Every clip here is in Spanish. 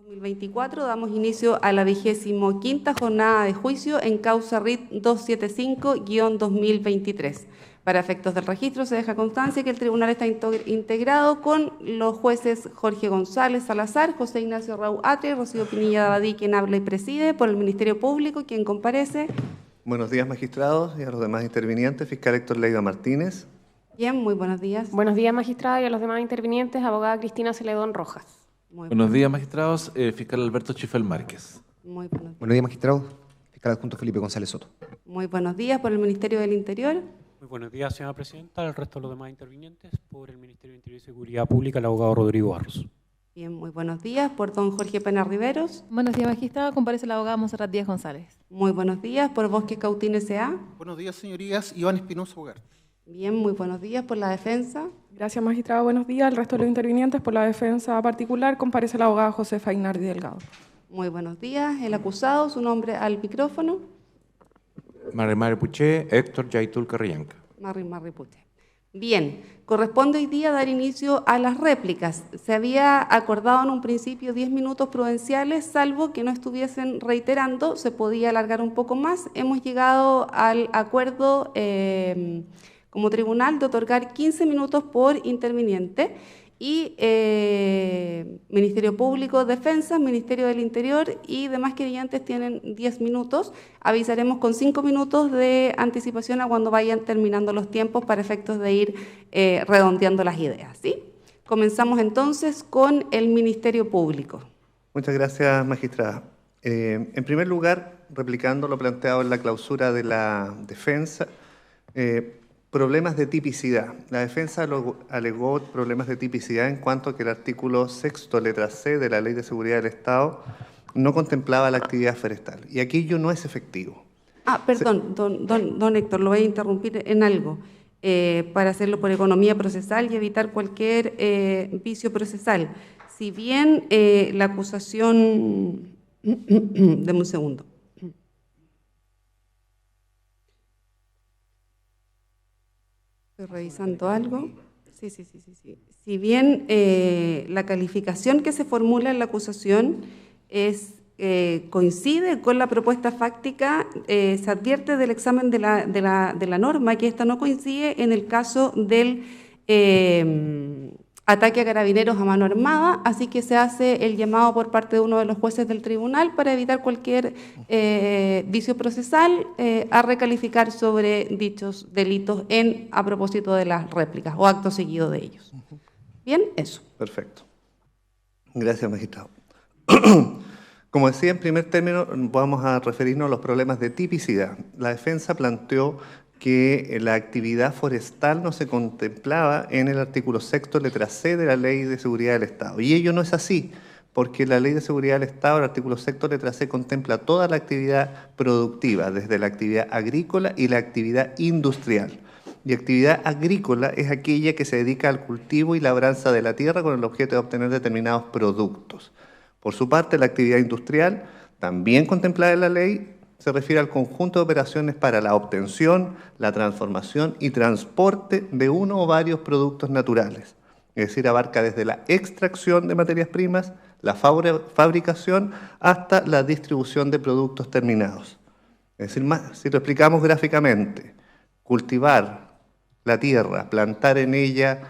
2024 damos inicio a la 25ª jornada de juicio en causa RIT 275-2023. Para efectos del registro se deja constancia que el tribunal está integrado con los jueces Jorge González Salazar, José Ignacio Raúl Atre, Rocío Pinilla Dabadí, quien habla y preside, por el Ministerio Público, quien comparece. Buenos días, magistrados, y a los demás intervinientes. Fiscal Héctor Leiva Martínez. Bien, muy buenos días. Buenos días, magistrada, y a los demás intervinientes, abogada Cristina Celedón Rojas. Buenos días, magistrados. Fiscal Alberto Chifel Márquez. Muy buenos días. Buenos días, magistrados. Fiscal adjunto Felipe González Soto. Muy buenos días, por el Ministerio del Interior. Muy buenos días, señora presidenta. El resto de los demás intervinientes, por el Ministerio de Interior y Seguridad Pública, el abogado Rodrigo Barros. Bien, muy buenos días, por don Jorge Pena Riveros. Buenos días, magistrada. Comparece la abogada Monserrat Díaz González. Muy buenos días, por Bosque Cautín S.A. Buenos días, señorías. Iván Espinosa Bogart. Bien, muy buenos días, por la defensa. Gracias, magistrada. Buenos días. El resto de los intervinientes, por la defensa particular, comparece la abogada Josefa Inardi Delgado. Muy buenos días. El acusado, su nombre al micrófono. Mari Puché, Héctor Yaitul Carrillanca. Marri Puché. Bien, corresponde hoy día dar inicio a las réplicas. Se había acordado en un principio 10 minutos prudenciales, salvo que no estuviesen reiterando, se podía alargar un poco más. Hemos llegado al acuerdo como tribunal de otorgar 15 minutos por interviniente y Ministerio Público, Defensa, Ministerio del Interior y demás querellantes tienen 10 minutos. Avisaremos con 5 minutos de anticipación a cuando vayan terminando los tiempos para efectos de ir redondeando las ideas, ¿sí? Comenzamos entonces con el Ministerio Público. Muchas gracias, magistrada. En primer lugar, replicando lo planteado en la clausura de la defensa, problemas de tipicidad. La defensa alegó problemas de tipicidad en cuanto a que el artículo 6, letra C de la Ley de Seguridad del Estado no contemplaba la actividad forestal. Y aquello no es efectivo. Perdón, don Héctor, lo voy a interrumpir en algo. Para hacerlo por economía procesal y evitar cualquier vicio procesal. Si bien la acusación... Deme un segundo. Estoy revisando algo. Sí. Si bien la calificación que se formula en la acusación coincide con la propuesta fáctica, se advierte del examen de la norma que esta no coincide en el caso del ataque a carabineros a mano armada, así que se hace el llamado por parte de uno de los jueces del tribunal para evitar cualquier vicio procesal a recalificar sobre dichos delitos a propósito de las réplicas o acto seguido de ellos. Bien, eso. Perfecto. Gracias, magistrado. Como decía, en primer término, vamos a referirnos a los problemas de tipicidad. La defensa planteó que la actividad forestal no se contemplaba en el artículo 6, letra C de la Ley de Seguridad del Estado. Y ello no es así, porque la Ley de Seguridad del Estado, el artículo 6, letra C, contempla toda la actividad productiva, desde la actividad agrícola y la actividad industrial. Y actividad agrícola es aquella que se dedica al cultivo y labranza de la tierra con el objeto de obtener determinados productos. Por su parte, la actividad industrial, también contemplada en la ley, se refiere al conjunto de operaciones para la obtención, la transformación y transporte de uno o varios productos naturales. Es decir, abarca desde la extracción de materias primas, la fabricación, hasta la distribución de productos terminados. Es decir, si lo explicamos gráficamente, cultivar la tierra, plantar en ella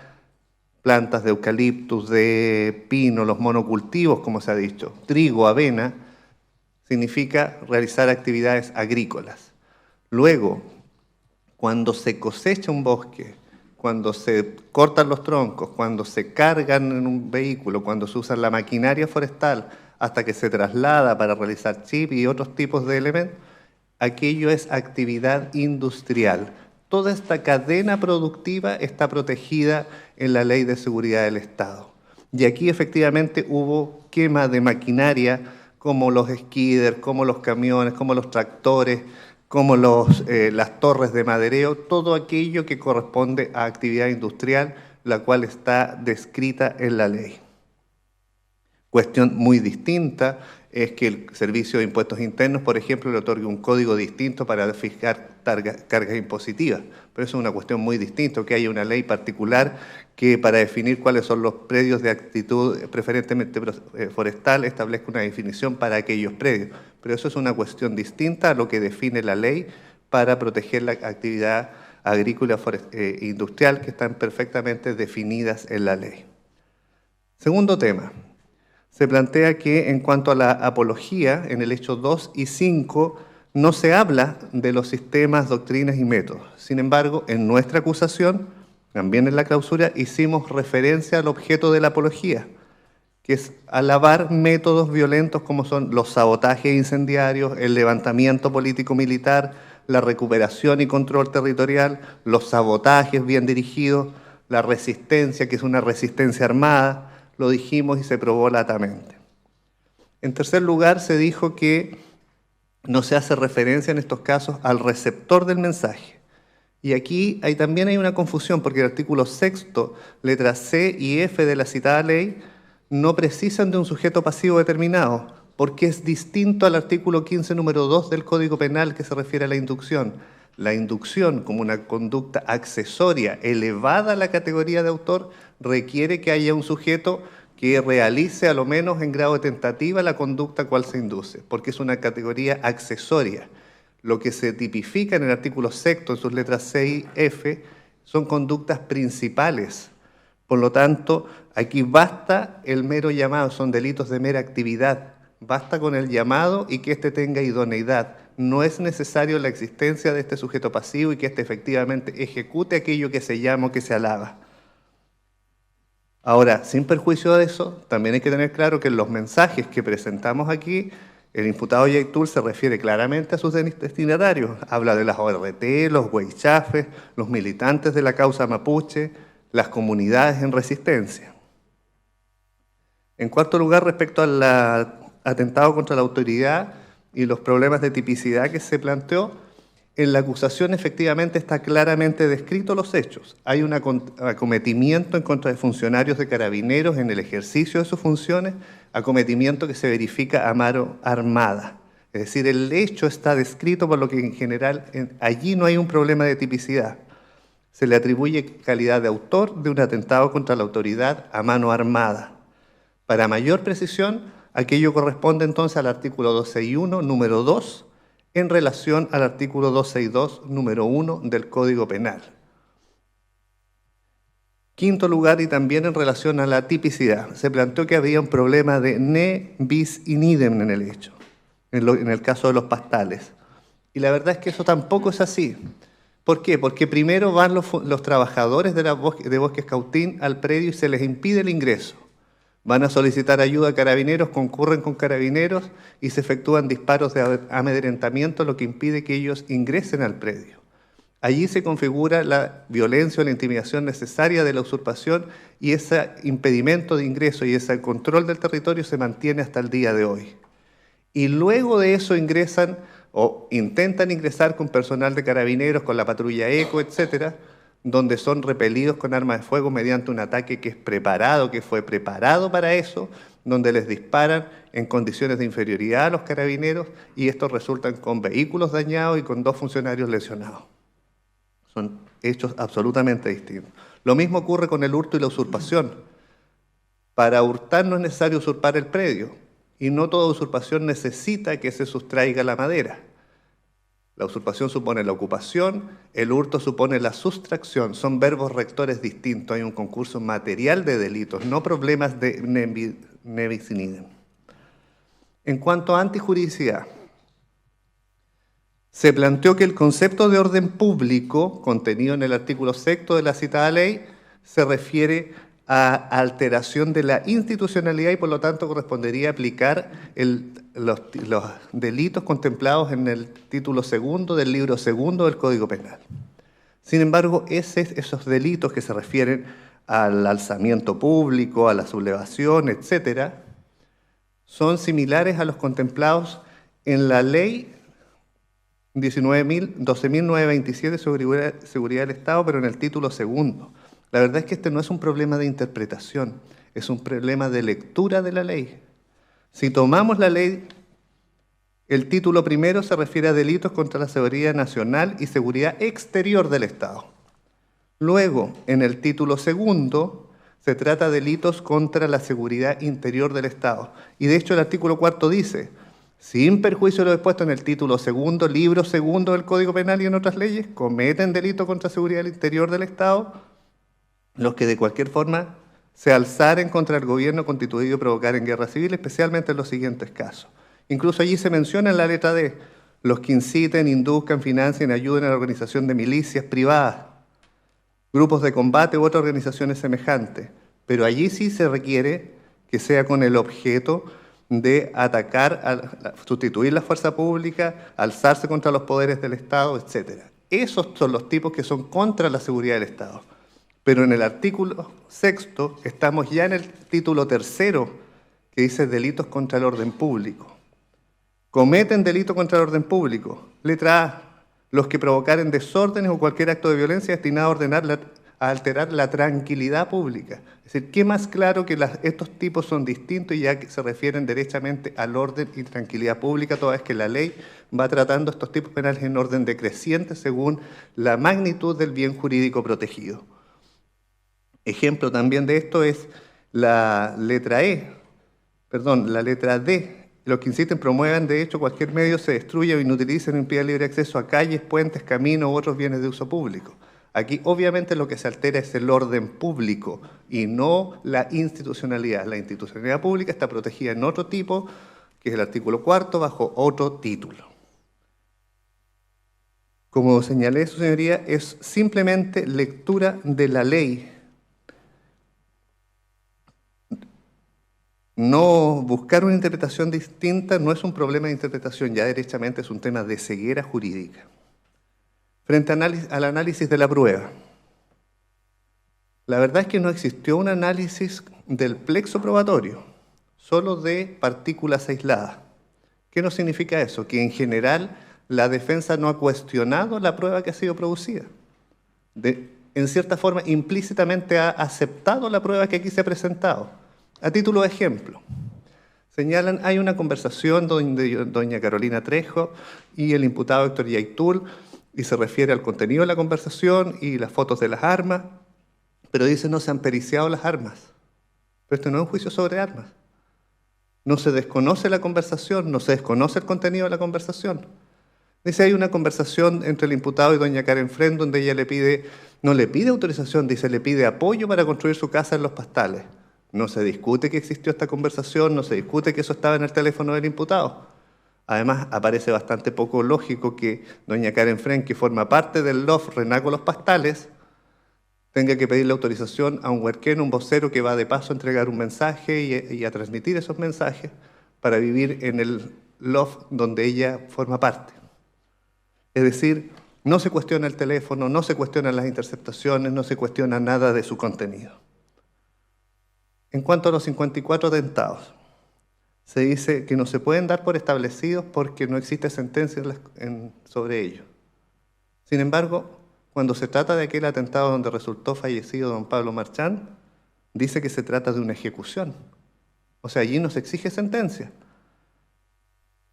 plantas de eucaliptus, de pino, los monocultivos, como se ha dicho, trigo, avena, significa realizar actividades agrícolas. Luego, cuando se cosecha un bosque, cuando se cortan los troncos, cuando se cargan en un vehículo, cuando se usa la maquinaria forestal, hasta que se traslada para realizar chip y otros tipos de elementos, aquello es actividad industrial. Toda esta cadena productiva está protegida en la Ley de Seguridad del Estado. Y aquí efectivamente hubo quema de maquinaria, como los skiders, como los camiones, como los tractores, como las torres de madereo, todo aquello que corresponde a actividad industrial, la cual está descrita en la ley. Cuestión muy distinta es que el Servicio de Impuestos Internos, por ejemplo, le otorgue un código distinto para fijar cargas impositivas. Pero eso es una cuestión muy distinta, que haya una ley particular que para definir cuáles son los predios de actitud preferentemente forestal establezca una definición para aquellos predios. Pero eso es una cuestión distinta a lo que define la ley para proteger la actividad agrícola e industrial, que están perfectamente definidas en la ley. Segundo tema. Se plantea que en cuanto a la apología, en el hecho 2 y 5, no se habla de los sistemas, doctrinas y métodos. Sin embargo, en nuestra acusación, también en la clausura, hicimos referencia al objeto de la apología, que es alabar métodos violentos como son los sabotajes incendiarios, el levantamiento político-militar, la recuperación y control territorial, los sabotajes bien dirigidos, la resistencia, que es una resistencia armada, lo dijimos y se probó latamente. En tercer lugar, se dijo que no se hace referencia en estos casos al receptor del mensaje. Y aquí también hay una confusión, porque el artículo 6, letras C y F de la citada ley, no precisan de un sujeto pasivo determinado, porque es distinto al artículo 15, número 2 del Código Penal, que se refiere a la inducción. La inducción, como una conducta accesoria elevada a la categoría de autor, requiere que haya un sujeto que realice, a lo menos en grado de tentativa, la conducta cual se induce, porque es una categoría accesoria. Lo que se tipifica en el artículo 6, en sus letras C y F, son conductas principales. Por lo tanto, aquí basta el mero llamado, son delitos de mera actividad. Basta con el llamado y que éste tenga idoneidad. No es necesario la existencia de este sujeto pasivo y que éste efectivamente ejecute aquello que se llama o que se alaba. Ahora, sin perjuicio de eso, también hay que tener claro que en los mensajes que presentamos aquí, el imputado Yaitul se refiere claramente a sus destinatarios. Habla de las ORT, los huaychafes, los militantes de la causa mapuche, las comunidades en resistencia. En cuarto lugar, respecto al atentado contra la autoridad y los problemas de tipicidad que se planteó, en la acusación efectivamente está claramente descrito los hechos. Hay un acometimiento en contra de funcionarios de Carabineros en el ejercicio de sus funciones, acometimiento que se verifica a mano armada. Es decir, el hecho está descrito, por lo que en general allí no hay un problema de tipicidad. Se le atribuye calidad de autor de un atentado contra la autoridad a mano armada. Para mayor precisión, aquello corresponde entonces al artículo 261, número 2, en relación al artículo 262, número 1 del Código Penal. Quinto lugar, y también en relación a la tipicidad, se planteó que había un problema de ne bis in idem en el hecho, en el caso de los pastales. Y la verdad es que eso tampoco es así. ¿Por qué? Porque primero van los trabajadores de Bosques Cautín al predio y se les impide el ingreso. Van a solicitar ayuda a Carabineros, concurren con Carabineros y se efectúan disparos de amedrentamiento, lo que impide que ellos ingresen al predio. Allí se configura la violencia o la intimidación necesaria de la usurpación y ese impedimento de ingreso y ese control del territorio se mantiene hasta el día de hoy. Y luego de eso ingresan o intentan ingresar con personal de Carabineros, con la patrulla ECO, etcétera, donde son repelidos con armas de fuego mediante un ataque que fue preparado para eso, donde les disparan en condiciones de inferioridad a los Carabineros y estos resultan con vehículos dañados y con 2 funcionarios lesionados. Son hechos absolutamente distintos. Lo mismo ocurre con el hurto y la usurpación. Para hurtar no es necesario usurpar el predio y no toda usurpación necesita que se sustraiga la madera. La usurpación supone la ocupación, el hurto supone la sustracción. Son verbos rectores distintos. Hay un concurso material de delitos, no problemas de ne bis in idem. En cuanto a antijuridicidad, se planteó que el concepto de orden público, contenido en el artículo 6 de la citada ley, se refiere a alteración de la institucionalidad y por lo tanto correspondería aplicar los delitos contemplados en el título 2 del libro 2 del Código Penal. Sin embargo, esos delitos que se refieren al alzamiento público, a la sublevación, etcétera, son similares a los contemplados en la ley 12.927 sobre seguridad del Estado, pero en el título 2. La verdad es que este no es un problema de interpretación, es un problema de lectura de la ley. Si tomamos la ley, el título primero se refiere a delitos contra la seguridad nacional y seguridad exterior del Estado. Luego, en el título segundo, se trata de delitos contra la seguridad interior del Estado. Y de hecho el artículo 4 dice, sin perjuicio de lo expuesto en el título segundo, libro segundo del Código Penal y en otras leyes, cometen delito contra la seguridad interior del Estado los que de cualquier forma se alzaren contra el gobierno constituido y provocaren guerra civil, especialmente en los siguientes casos. Incluso allí se menciona en la letra D, los que inciten, induzcan, financien, ayuden a la organización de milicias privadas, grupos de combate u otras organizaciones semejantes. Pero allí sí se requiere que sea con el objeto de atacar, sustituir la fuerza pública, alzarse contra los poderes del Estado, etc. Esos son los tipos que son contra la seguridad del Estado. Pero en el artículo 6 estamos ya en el título 3 que dice delitos contra el orden público. Cometen delito contra el orden público. Letra A, los que provocaren desórdenes o cualquier acto de violencia destinado a alterar la tranquilidad pública. Es decir, ¿qué más claro que estos tipos son distintos y ya que se refieren derechamente al orden y tranquilidad pública, toda vez que la ley va tratando estos tipos penales en orden decreciente según la magnitud del bien jurídico protegido? Ejemplo también de esto es la letra D. Los que inciten, promuevan, de hecho, cualquier medio se destruya o inutilicen o impida libre acceso a calles, puentes, caminos u otros bienes de uso público. Aquí, obviamente, lo que se altera es el orden público y no la institucionalidad. La institucionalidad pública está protegida en otro tipo, que es el artículo 4, bajo otro título. Como señalé, su señoría, es simplemente lectura de la ley. No buscar una interpretación distinta no es un problema de interpretación, ya derechamente es un tema de ceguera jurídica. Frente al análisis de la prueba, la verdad es que no existió un análisis del plexo probatorio, solo de partículas aisladas. ¿Qué nos significa eso? Que en general la defensa no ha cuestionado la prueba que ha sido producida. En cierta forma, implícitamente ha aceptado la prueba que aquí se ha presentado. A título de ejemplo, señalan, hay una conversación donde doña Carolina Trejo y el imputado Héctor Yaitul, y se refiere al contenido de la conversación y las fotos de las armas, pero dice no se han periciado las armas. Pero esto no es un juicio sobre armas. No se desconoce la conversación, no se desconoce el contenido de la conversación. Dice, hay una conversación entre el imputado y doña Karen Fren, donde ella no le pide autorización, dice, le pide apoyo para construir su casa en Los Pastales. No se discute que existió esta conversación, no se discute que eso estaba en el teléfono del imputado. Además, aparece bastante poco lógico que doña Karen Fren, que forma parte del LOF Renaco Los Pastales, tenga que pedirle autorización a un huerquén, un vocero que va de paso a entregar un mensaje y a transmitir esos mensajes para vivir en el LOF donde ella forma parte. Es decir, no se cuestiona el teléfono, no se cuestionan las interceptaciones, no se cuestiona nada de su contenido. En cuanto a los 54 atentados, se dice que no se pueden dar por establecidos porque no existe sentencia sobre ellos. Sin embargo, cuando se trata de aquel atentado donde resultó fallecido don Pablo Marchán, dice que se trata de una ejecución. O sea, allí no se exige sentencia.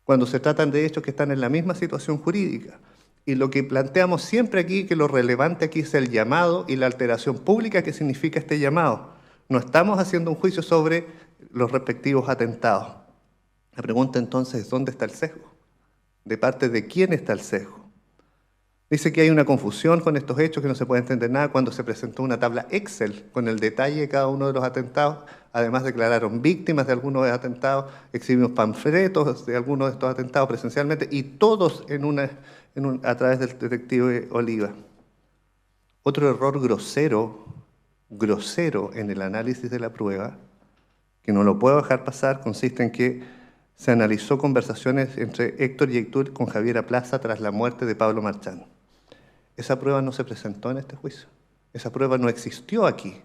Cuando se tratan de hechos que están en la misma situación jurídica. Y lo que planteamos siempre aquí, que lo relevante aquí es el llamado y la alteración pública que significa este llamado. No estamos haciendo un juicio sobre los respectivos atentados. La pregunta entonces es, ¿dónde está el sesgo? ¿De parte de quién está el sesgo? Dice que hay una confusión con estos hechos, que no se puede entender nada cuando se presentó una tabla Excel con el detalle de cada uno de los atentados. Además declararon víctimas de algunos de los atentados, exhibimos panfletos de algunos de estos atentados presencialmente y todos a través del detective Oliva. Otro error grosero en el análisis de la prueba, que no lo puedo dejar pasar, consiste en que se analizó conversaciones entre Héctor Yaitul con Javiera Plaza tras la muerte de Pablo Marchán. Esa prueba no se presentó en este juicio. Esa prueba no existió aquí.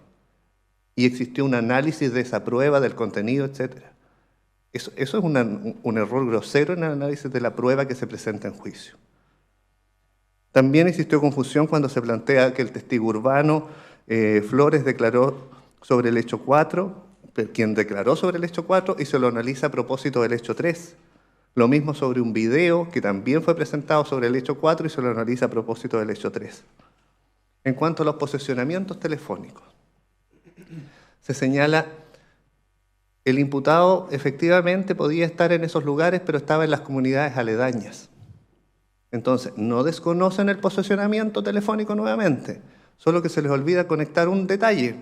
Y existió un análisis de esa prueba, del contenido, etc. Eso es un error grosero en el análisis de la prueba que se presenta en juicio. También existió confusión cuando se plantea que el testigo urbano Flores declaró sobre el hecho 4 quien declaró sobre el hecho 4 y se lo analiza a propósito del hecho 3. Lo mismo sobre un video que también fue presentado sobre el hecho 4 y se lo analiza a propósito del hecho 3. En cuanto a los posesionamientos telefónicos, se señala el imputado efectivamente podía estar en esos lugares, pero estaba en las comunidades aledañas. Entonces, no desconocen el posesionamiento telefónico nuevamente, solo que se les olvida conectar un detalle.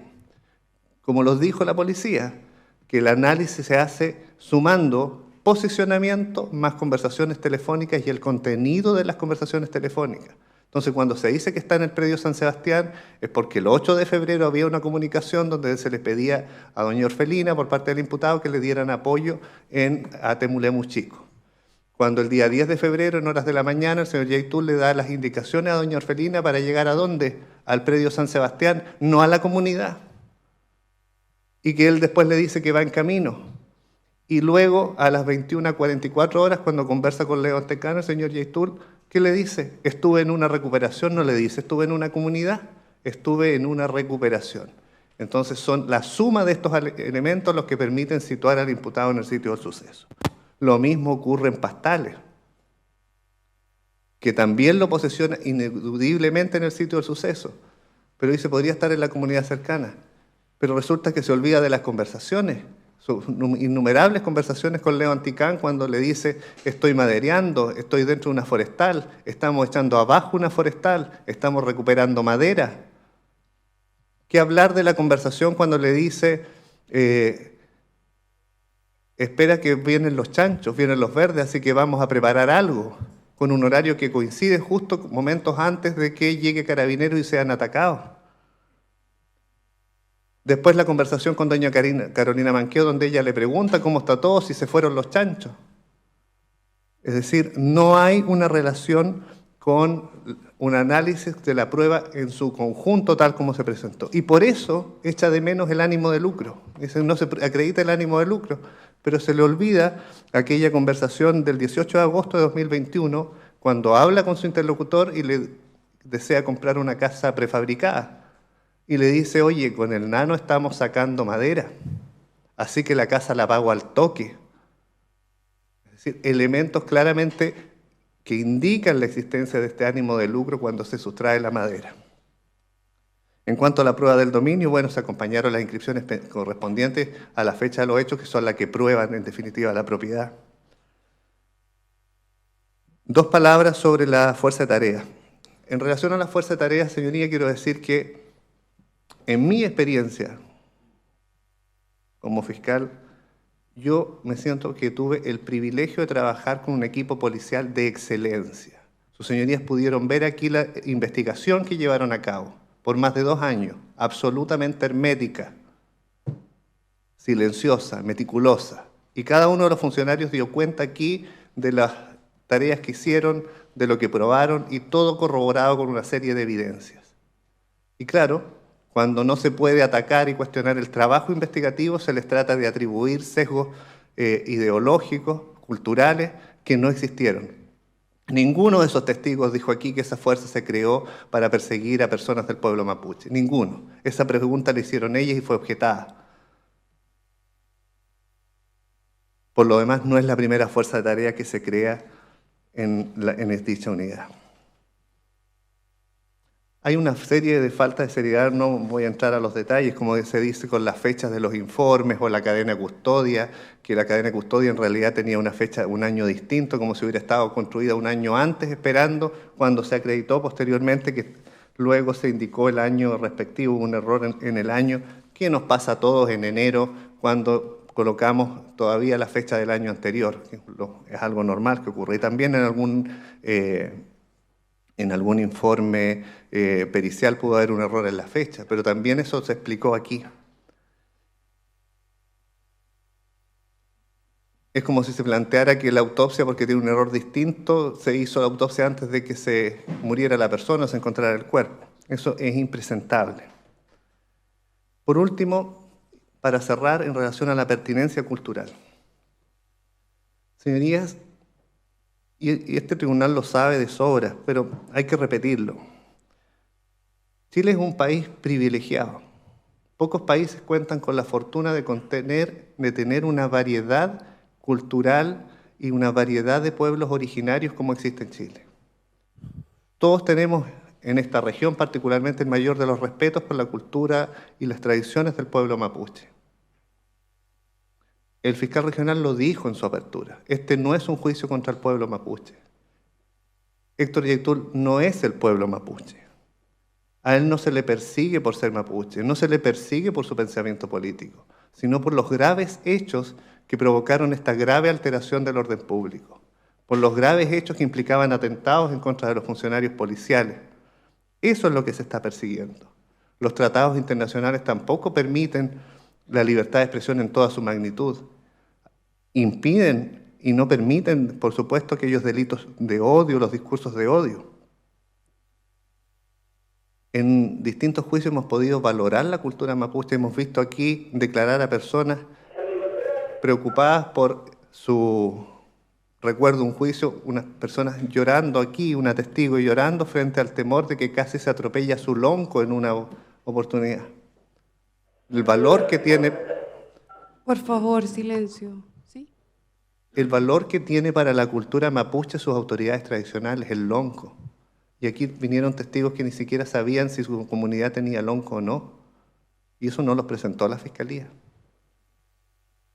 Como los dijo la policía, que el análisis se hace sumando posicionamiento más conversaciones telefónicas y el contenido de las conversaciones telefónicas. Entonces, cuando se dice que está en el predio San Sebastián, es porque el 8 de febrero había una comunicación donde se les pedía a doña Orfelina, por parte del imputado, que le dieran apoyo en Atemulemu Chico. Cuando el día 10 de febrero, en horas de la mañana, el señor Yaitul le da las indicaciones a doña Orfelina para llegar ¿a dónde? Al predio San Sebastián, no a la comunidad. Y que él después le dice que va en camino. Y luego, a las 21:44 horas, cuando conversa con Leo Antecano, el señor Yaitul, ¿qué le dice? Estuve en una recuperación, no le dice, estuve en una comunidad, estuve en una recuperación. Entonces son la suma de estos elementos los que permiten situar al imputado en el sitio del suceso. Lo mismo ocurre en Pastales, que también lo posesiona ineludiblemente en el sitio del suceso, pero dice, podría estar en la comunidad cercana. Pero resulta que se olvida de las conversaciones, innumerables conversaciones con Leo Anticán cuando le dice, estoy madereando, estoy dentro de una forestal, estamos echando abajo una forestal, estamos recuperando madera. ¿Qué hablar de la conversación cuando le dice, espera que vienen los chanchos, vienen los verdes, así que vamos a preparar algo, con un horario que coincide justo momentos antes de que llegue Carabineros y sean atacados? Después la conversación con doña Carolina Manqueo, donde ella le pregunta cómo está todo, si se fueron los chanchos. Es decir, no hay una relación con un análisis de la prueba en su conjunto tal como se presentó. Y por eso echa de menos el ánimo de lucro. No se acredita el ánimo de lucro, pero se le olvida aquella conversación del 18 de agosto de 2021, cuando habla con su interlocutor y le desea comprar una casa prefabricada. Y le dice, oye, con el nano estamos sacando madera, así que la casa la pago al toque. Es decir, elementos claramente que indican la existencia de este ánimo de lucro cuando se sustrae la madera. En cuanto a la prueba del dominio, bueno, se acompañaron las inscripciones correspondientes a la fecha de los hechos, que son las que prueban en definitiva la propiedad. Dos palabras sobre la fuerza de tarea. En relación a la fuerza de tarea, señoría, quiero decir que en mi experiencia como fiscal, yo me siento que tuve el privilegio de trabajar con un equipo policial de excelencia. Sus señorías pudieron ver aquí la investigación que llevaron a cabo por más de 2 años, absolutamente hermética, silenciosa, meticulosa. Y cada uno de los funcionarios dio cuenta aquí de las tareas que hicieron, de lo que probaron, y todo corroborado con una serie de evidencias. Y claro, cuando no se puede atacar y cuestionar el trabajo investigativo, se les trata de atribuir sesgos ideológicos, culturales, que no existieron. Ninguno de esos testigos dijo aquí que esa fuerza se creó para perseguir a personas del pueblo mapuche. Ninguno. Esa pregunta la hicieron ellas y fue objetada. Por lo demás, no es la primera fuerza de tarea que se crea en dicha unidad. Hay una serie de faltas de seriedad, no voy a entrar a los detalles, como se dice con las fechas de los informes o la cadena de custodia, que la cadena de custodia en realidad tenía una fecha, un año distinto, como si hubiera estado construida un año antes, esperando, cuando se acreditó posteriormente que luego se indicó el año respectivo, un error en el año, que nos pasa a todos en enero, cuando colocamos todavía la fecha del año anterior, que es algo normal que ocurre. Y también en algún informe pericial pudo haber un error en la fecha, pero también eso se explicó aquí. Es como si se planteara que la autopsia, porque tiene un error distinto, se hizo la autopsia antes de que se muriera la persona o se encontrara el cuerpo. Eso es impresentable. Por último, para cerrar, en relación a la pertinencia cultural. Señorías, y este tribunal lo sabe de sobra, pero hay que repetirlo. Chile es un país privilegiado. Pocos países cuentan con la fortuna de tener una variedad cultural y una variedad de pueblos originarios como existe en Chile. Todos tenemos en esta región particularmente el mayor de los respetos por la cultura y las tradiciones del pueblo mapuche. El fiscal regional lo dijo en su apertura, este no es un juicio contra el pueblo mapuche. Héctor Yaitul no es el pueblo mapuche. A él no se le persigue por ser mapuche, no se le persigue por su pensamiento político, sino por los graves hechos que provocaron esta grave alteración del orden público, por los graves hechos que implicaban atentados en contra de los funcionarios policiales. Eso es lo que se está persiguiendo. Los tratados internacionales tampoco permiten la libertad de expresión en toda su magnitud. Impiden y no permiten, por supuesto, aquellos delitos de odio, los discursos de odio. En distintos juicios hemos podido valorar la cultura mapuche, hemos visto aquí declarar a personas preocupadas por su recuerdo un juicio, unas personas llorando aquí, una testigo llorando frente al temor de que casi se atropella su lonco en una oportunidad. El valor que tiene... Por favor, silencio. ¿Sí? El valor que tiene para la cultura mapuche sus autoridades tradicionales, el lonco. Y aquí vinieron testigos que ni siquiera sabían si su comunidad tenía lonco o no. Y eso no los presentó a la Fiscalía.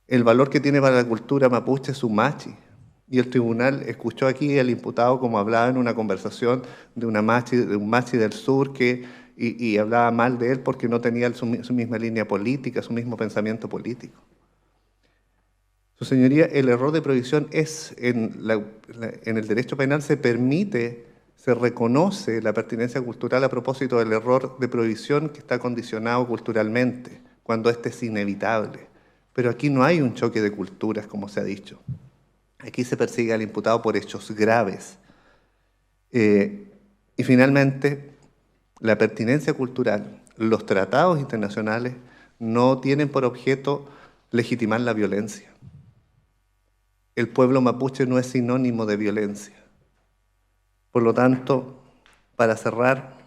El valor que tiene para la cultura mapuche su machi. Y el tribunal escuchó aquí al imputado como hablaba en una conversación de un machi del sur y hablaba mal de él porque no tenía su misma línea política, su mismo pensamiento político. Su señoría, el error de provisión es, en el derecho penal se reconoce la pertinencia cultural a propósito del error de provisión que está condicionado culturalmente, cuando este es inevitable. Pero aquí no hay un choque de culturas, como se ha dicho. Aquí se persigue al imputado por hechos graves. Y finalmente, la pertinencia cultural, los tratados internacionales no tienen por objeto legitimar la violencia. El pueblo mapuche no es sinónimo de violencia. Por lo tanto, para cerrar,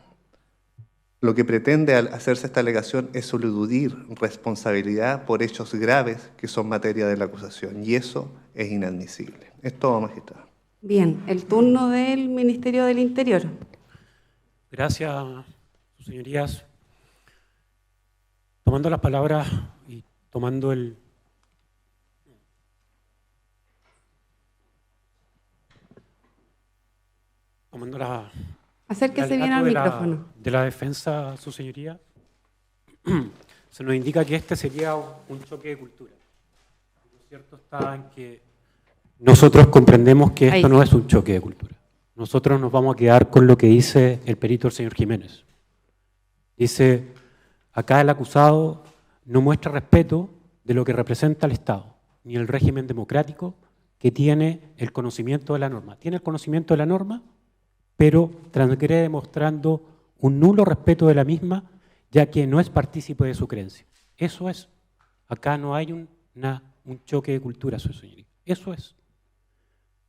lo que pretende al hacerse esta alegación es eludir responsabilidad por hechos graves que son materia de la acusación, y eso es inadmisible. Es todo, magistrado. Bien, el turno del Ministerio del Interior. Gracias, sus señorías. Tomando las palabras y tomando Acérquese bien al micrófono. De la defensa, su señoría, se nos indica que este sería un choque de cultura. Lo cierto está en que nosotros comprendemos que esto no es un choque de cultura. Nosotros nos vamos a quedar con lo que dice el perito el señor Jiménez. Dice, acá el acusado no muestra respeto de lo que representa el Estado, ni el régimen democrático que tiene el conocimiento de la norma. Tiene el conocimiento de la norma, pero transgrede demostrando un nulo respeto de la misma, ya que no es partícipe de su creencia. Eso es. Acá no hay un choque de cultura, su señoría. Eso es.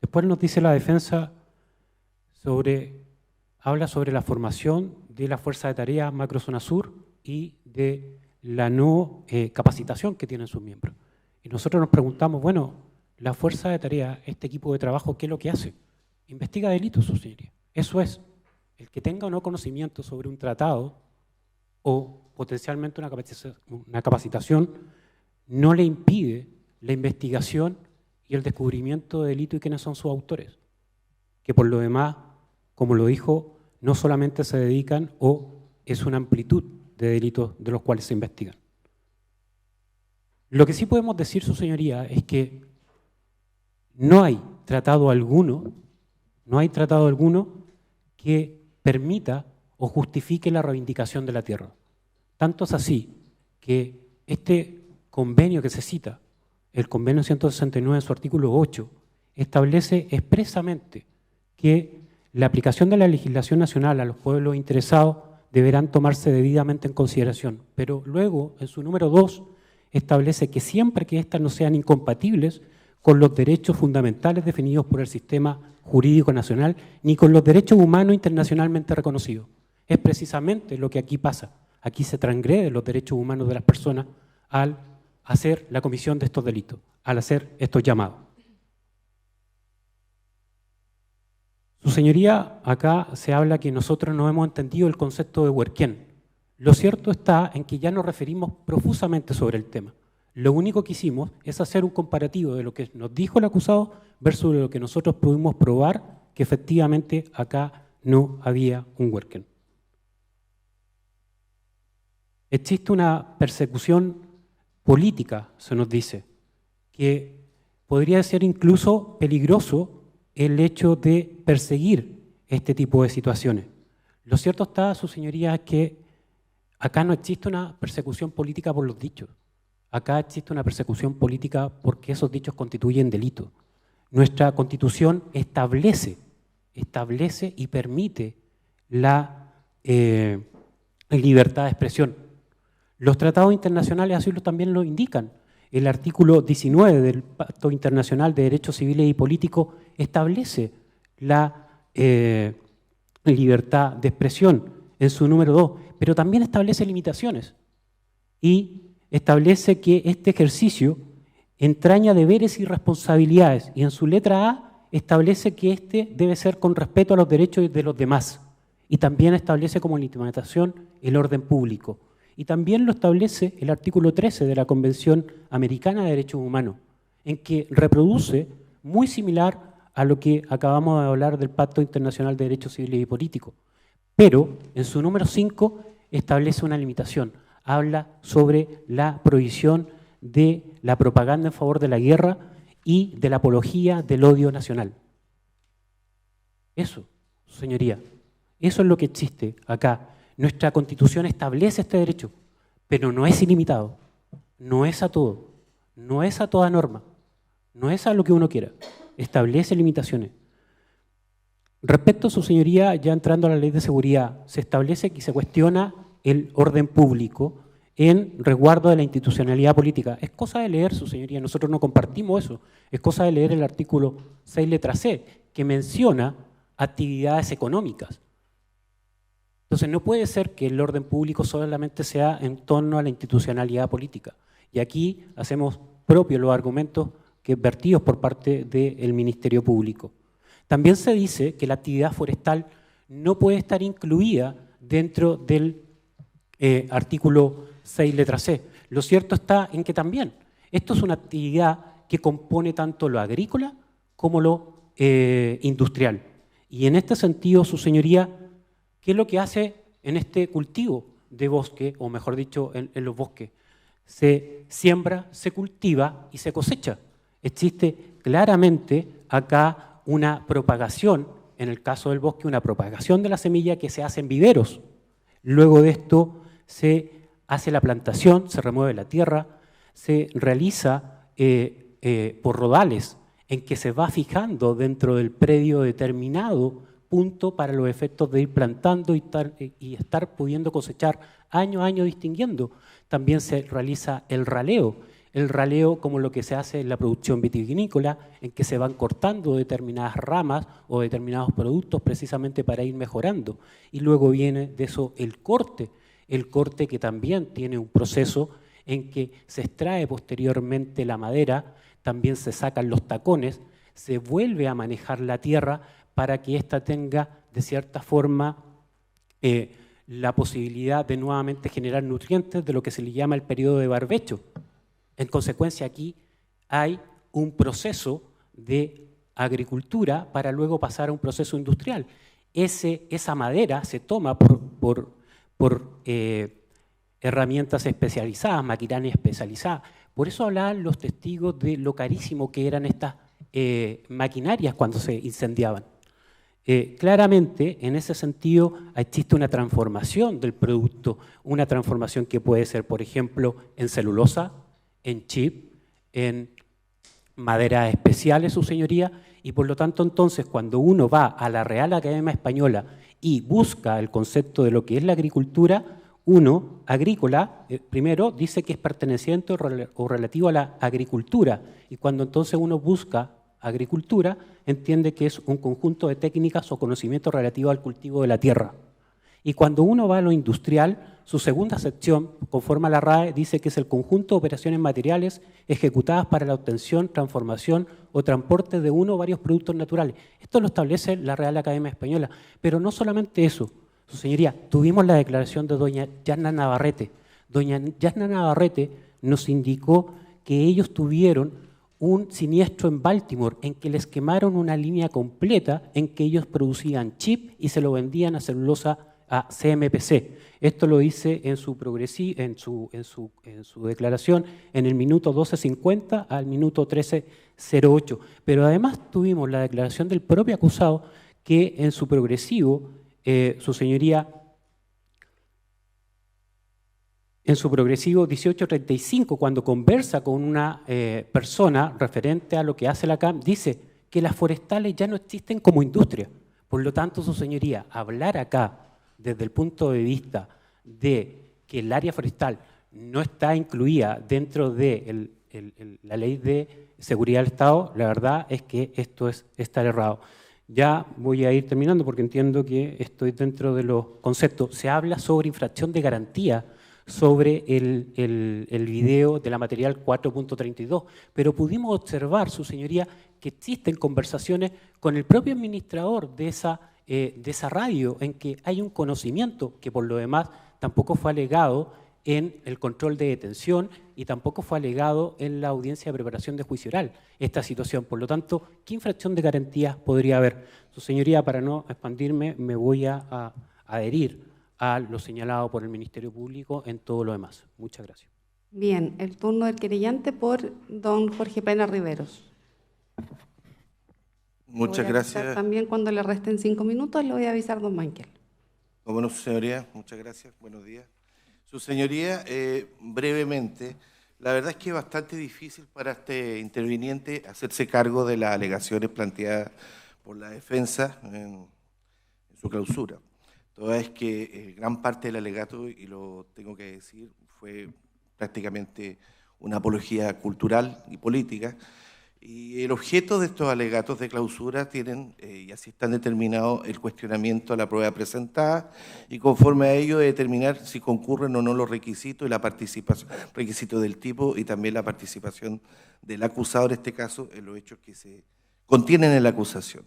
Después nos dice la defensa habla sobre la formación de la Fuerza de Tarea Macrozona Sur y de la no capacitación que tienen sus miembros. Y nosotros nos preguntamos, bueno, la Fuerza de Tarea, este equipo de trabajo, ¿qué es lo que hace? Investiga delitos, su señoría. Eso es, el que tenga o no conocimiento sobre un tratado o potencialmente una capacitación no le impide la investigación y el descubrimiento de delito y quiénes son sus autores, que por lo demás, como lo dijo, no solamente se dedican o es una amplitud de delitos de los cuales se investigan. Lo que sí podemos decir, su señoría, es que no hay tratado alguno que permita o justifique la reivindicación de la tierra. Tanto es así que este convenio que se cita, el convenio 169 en su artículo 8, establece expresamente que la aplicación de la legislación nacional a los pueblos interesados deberán tomarse debidamente en consideración, pero luego, en su número 2, establece que siempre que éstas no sean incompatibles con los derechos fundamentales definidos por el sistema jurídico nacional, ni con los derechos humanos internacionalmente reconocidos. Es precisamente lo que aquí pasa. Aquí se transgreden los derechos humanos de las personas al hacer la comisión de estos delitos, al hacer estos llamados. Su señoría, acá se habla que nosotros no hemos entendido el concepto de huerquén. Lo cierto está en que ya nos referimos profusamente sobre el tema. Lo único que hicimos es hacer un comparativo de lo que nos dijo el acusado versus lo que nosotros pudimos probar que efectivamente acá no había un huerquén. Existe una persecución política, se nos dice, que podría ser incluso peligroso el hecho de perseguir este tipo de situaciones. Lo cierto está, su señoría, que acá no existe una persecución política por los dichos. Acá existe una persecución política porque esos dichos constituyen delito. Nuestra Constitución establece y permite la libertad de expresión. Los tratados internacionales así también lo indican. El artículo 19 del Pacto Internacional de Derechos Civiles y Políticos establece la libertad de expresión en su número 2, pero también establece limitaciones y establece que este ejercicio entraña deberes y responsabilidades, y en su letra A establece que este debe ser con respeto a los derechos de los demás, y también establece como limitación el orden público. Y también lo establece el artículo 13 de la Convención Americana de Derechos Humanos, en que reproduce muy similar a lo que acabamos de hablar del Pacto Internacional de Derechos Civiles y Políticos. Pero en su número 5 establece una limitación. Habla sobre la prohibición de la propaganda en favor de la guerra y de la apología del odio nacional. Eso, señoría, eso es lo que existe acá. Nuestra Constitución establece este derecho, pero no es ilimitado, no es a todo, no es a toda norma, no es a lo que uno quiera, establece limitaciones. Respecto a su señoría, ya entrando a la ley de seguridad, se establece que se cuestiona el orden público en resguardo de la institucionalidad política. Es cosa de leer, su señoría, nosotros no compartimos eso, es cosa de leer el artículo 6, letra C, que menciona actividades económicas. Entonces no puede ser que el orden público solamente sea en torno a la institucionalidad política. Y aquí hacemos propios los argumentos que vertidos por parte del Ministerio Público. También se dice que la actividad forestal no puede estar incluida dentro del artículo 6, letra C. Lo cierto está en que también esto es una actividad que compone tanto lo agrícola como lo industrial. Y en este sentido, su señoría, ¿qué es lo que hace en este cultivo de bosque, o mejor dicho, en los bosques? Se siembra, se cultiva y se cosecha. Existe claramente acá una propagación, en el caso del bosque, una propagación de la semilla que se hace en viveros. Luego de esto se hace la plantación, se remueve la tierra, se realiza por rodales, en que se va fijando dentro del predio determinado punto para los efectos de ir plantando y estar pudiendo cosechar año a año distinguiendo. También se realiza el raleo como lo que se hace en la producción vitivinícola, en que se van cortando determinadas ramas o determinados productos precisamente para ir mejorando. Y luego viene de eso el corte que también tiene un proceso en que se extrae posteriormente la madera, también se sacan los tacones, se vuelve a manejar la tierra para que ésta tenga, de cierta forma, la posibilidad de nuevamente generar nutrientes de lo que se le llama el periodo de barbecho. En consecuencia, aquí hay un proceso de agricultura para luego pasar a un proceso industrial. Esa madera se toma por herramientas especializadas, maquinaria especializada. Por eso hablaban los testigos de lo carísimo que eran estas maquinarias cuando se incendiaban. Claramente, en ese sentido, existe una transformación del producto, una transformación que puede ser, por ejemplo, en celulosa, en chip, en maderas especiales, su señoría, y por lo tanto, entonces, cuando uno va a la Real Academia Española y busca el concepto de lo que es la agricultura, uno, agrícola, primero dice que es perteneciente o relativo a la agricultura, y cuando entonces uno busca agricultura, entiende que es un conjunto de técnicas o conocimientos relativos al cultivo de la tierra. Y cuando uno va a lo industrial, su segunda sección, conforme a la RAE, dice que es el conjunto de operaciones materiales ejecutadas para la obtención, transformación o transporte de uno o varios productos naturales. Esto lo establece la Real Academia Española. Pero no solamente eso, su señoría, tuvimos la declaración de doña Yasna Navarrete. Doña Yasna Navarrete nos indicó que ellos tuvieron un siniestro en Baltimore en que les quemaron una línea completa en que ellos producían chip y se lo vendían a celulosa a CMPC. Esto lo hice en su declaración en el minuto 12:50 al minuto 13:08. Pero además tuvimos la declaración del propio acusado que en su progresivo, su señoría, en su progresivo 1835, cuando conversa con una persona referente a lo que hace la CAM, dice que las forestales ya no existen como industria. Por lo tanto, su señoría, hablar acá desde el punto de vista de que el área forestal no está incluida dentro de la ley de seguridad del Estado, la verdad es que esto es estar errado. Ya voy a ir terminando porque entiendo que estoy dentro de los conceptos. Se habla sobre infracción de garantía sobre el video de la material 4.32, pero pudimos observar, su señoría, que existen conversaciones con el propio administrador de esa radio, en que hay un conocimiento que por lo demás tampoco fue alegado en el control de detención y tampoco fue alegado en la audiencia de preparación de juicio oral esta situación. Por lo tanto, ¿qué infracción de garantías podría haber? Su señoría, para no expandirme, me voy a adherir a lo señalado por el Ministerio Público en todo lo demás. Muchas gracias. Bien, el turno del querellante por don Jorge Pena Riveros. Muchas gracias. También cuando le resten 5 minutos le voy a avisar don Michael. Bueno, su señoría, muchas gracias. Buenos días. Su señoría, brevemente, la verdad es que es bastante difícil para este interviniente hacerse cargo de las alegaciones planteadas por la defensa en su clausura. Toda es que gran parte del alegato, y lo tengo que decir, fue prácticamente una apología cultural y política, y el objeto de estos alegatos de clausura tienen, y así están determinados, el cuestionamiento a la prueba presentada, y conforme a ello determinar si concurren o no los requisitos y la participación, requisitos del tipo y también la participación del acusado en este caso en los hechos que se contienen en la acusación.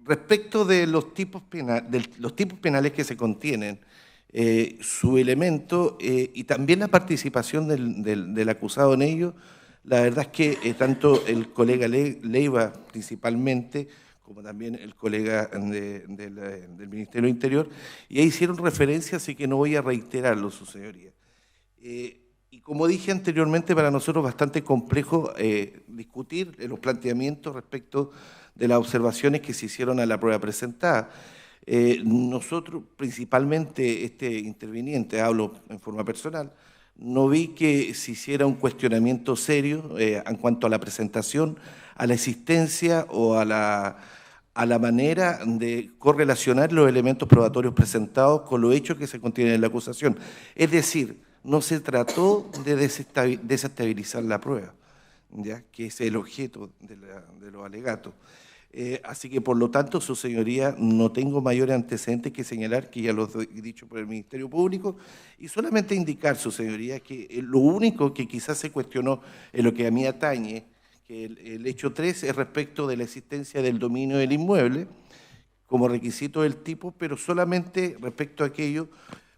Respecto de los tipos penales que se contienen, su elemento y también la participación del acusado en ello, la verdad es que tanto el colega Leiva principalmente, como también el colega del Ministerio del Interior, y ahí hicieron referencia, así que no voy a reiterarlo, su señoría. Y como dije anteriormente, para nosotros es bastante complejo discutir los planteamientos respecto de las observaciones que se hicieron a la prueba presentada. Nosotros, principalmente este interviniente, hablo en forma personal, no vi que se hiciera un cuestionamiento serio en cuanto a la presentación, a la existencia o a la manera de correlacionar los elementos probatorios presentados con los hechos que se contienen en la acusación. Es decir, no se trató de desestabilizar la prueba, ¿ya? Que es el objeto de los alegatos. Así que, por lo tanto, su señoría, no tengo mayores antecedentes que señalar, que ya los he dicho por el Ministerio Público, y solamente indicar, su señoría, que lo único que quizás se cuestionó en lo que a mí atañe, que el hecho 3 es respecto de la existencia del dominio del inmueble como requisito del tipo, pero solamente respecto a aquello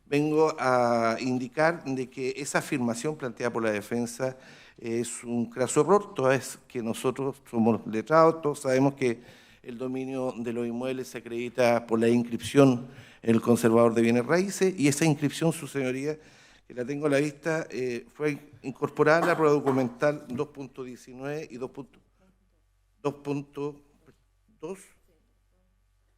vengo a indicar de que esa afirmación planteada por la defensa es un craso error, toda vez que nosotros somos letrados, todos sabemos que el dominio de los inmuebles se acredita por la inscripción en el conservador de bienes raíces, y esa inscripción, su señoría, que la tengo a la vista, fue incorporada en la prueba documental 2.19 y 2.2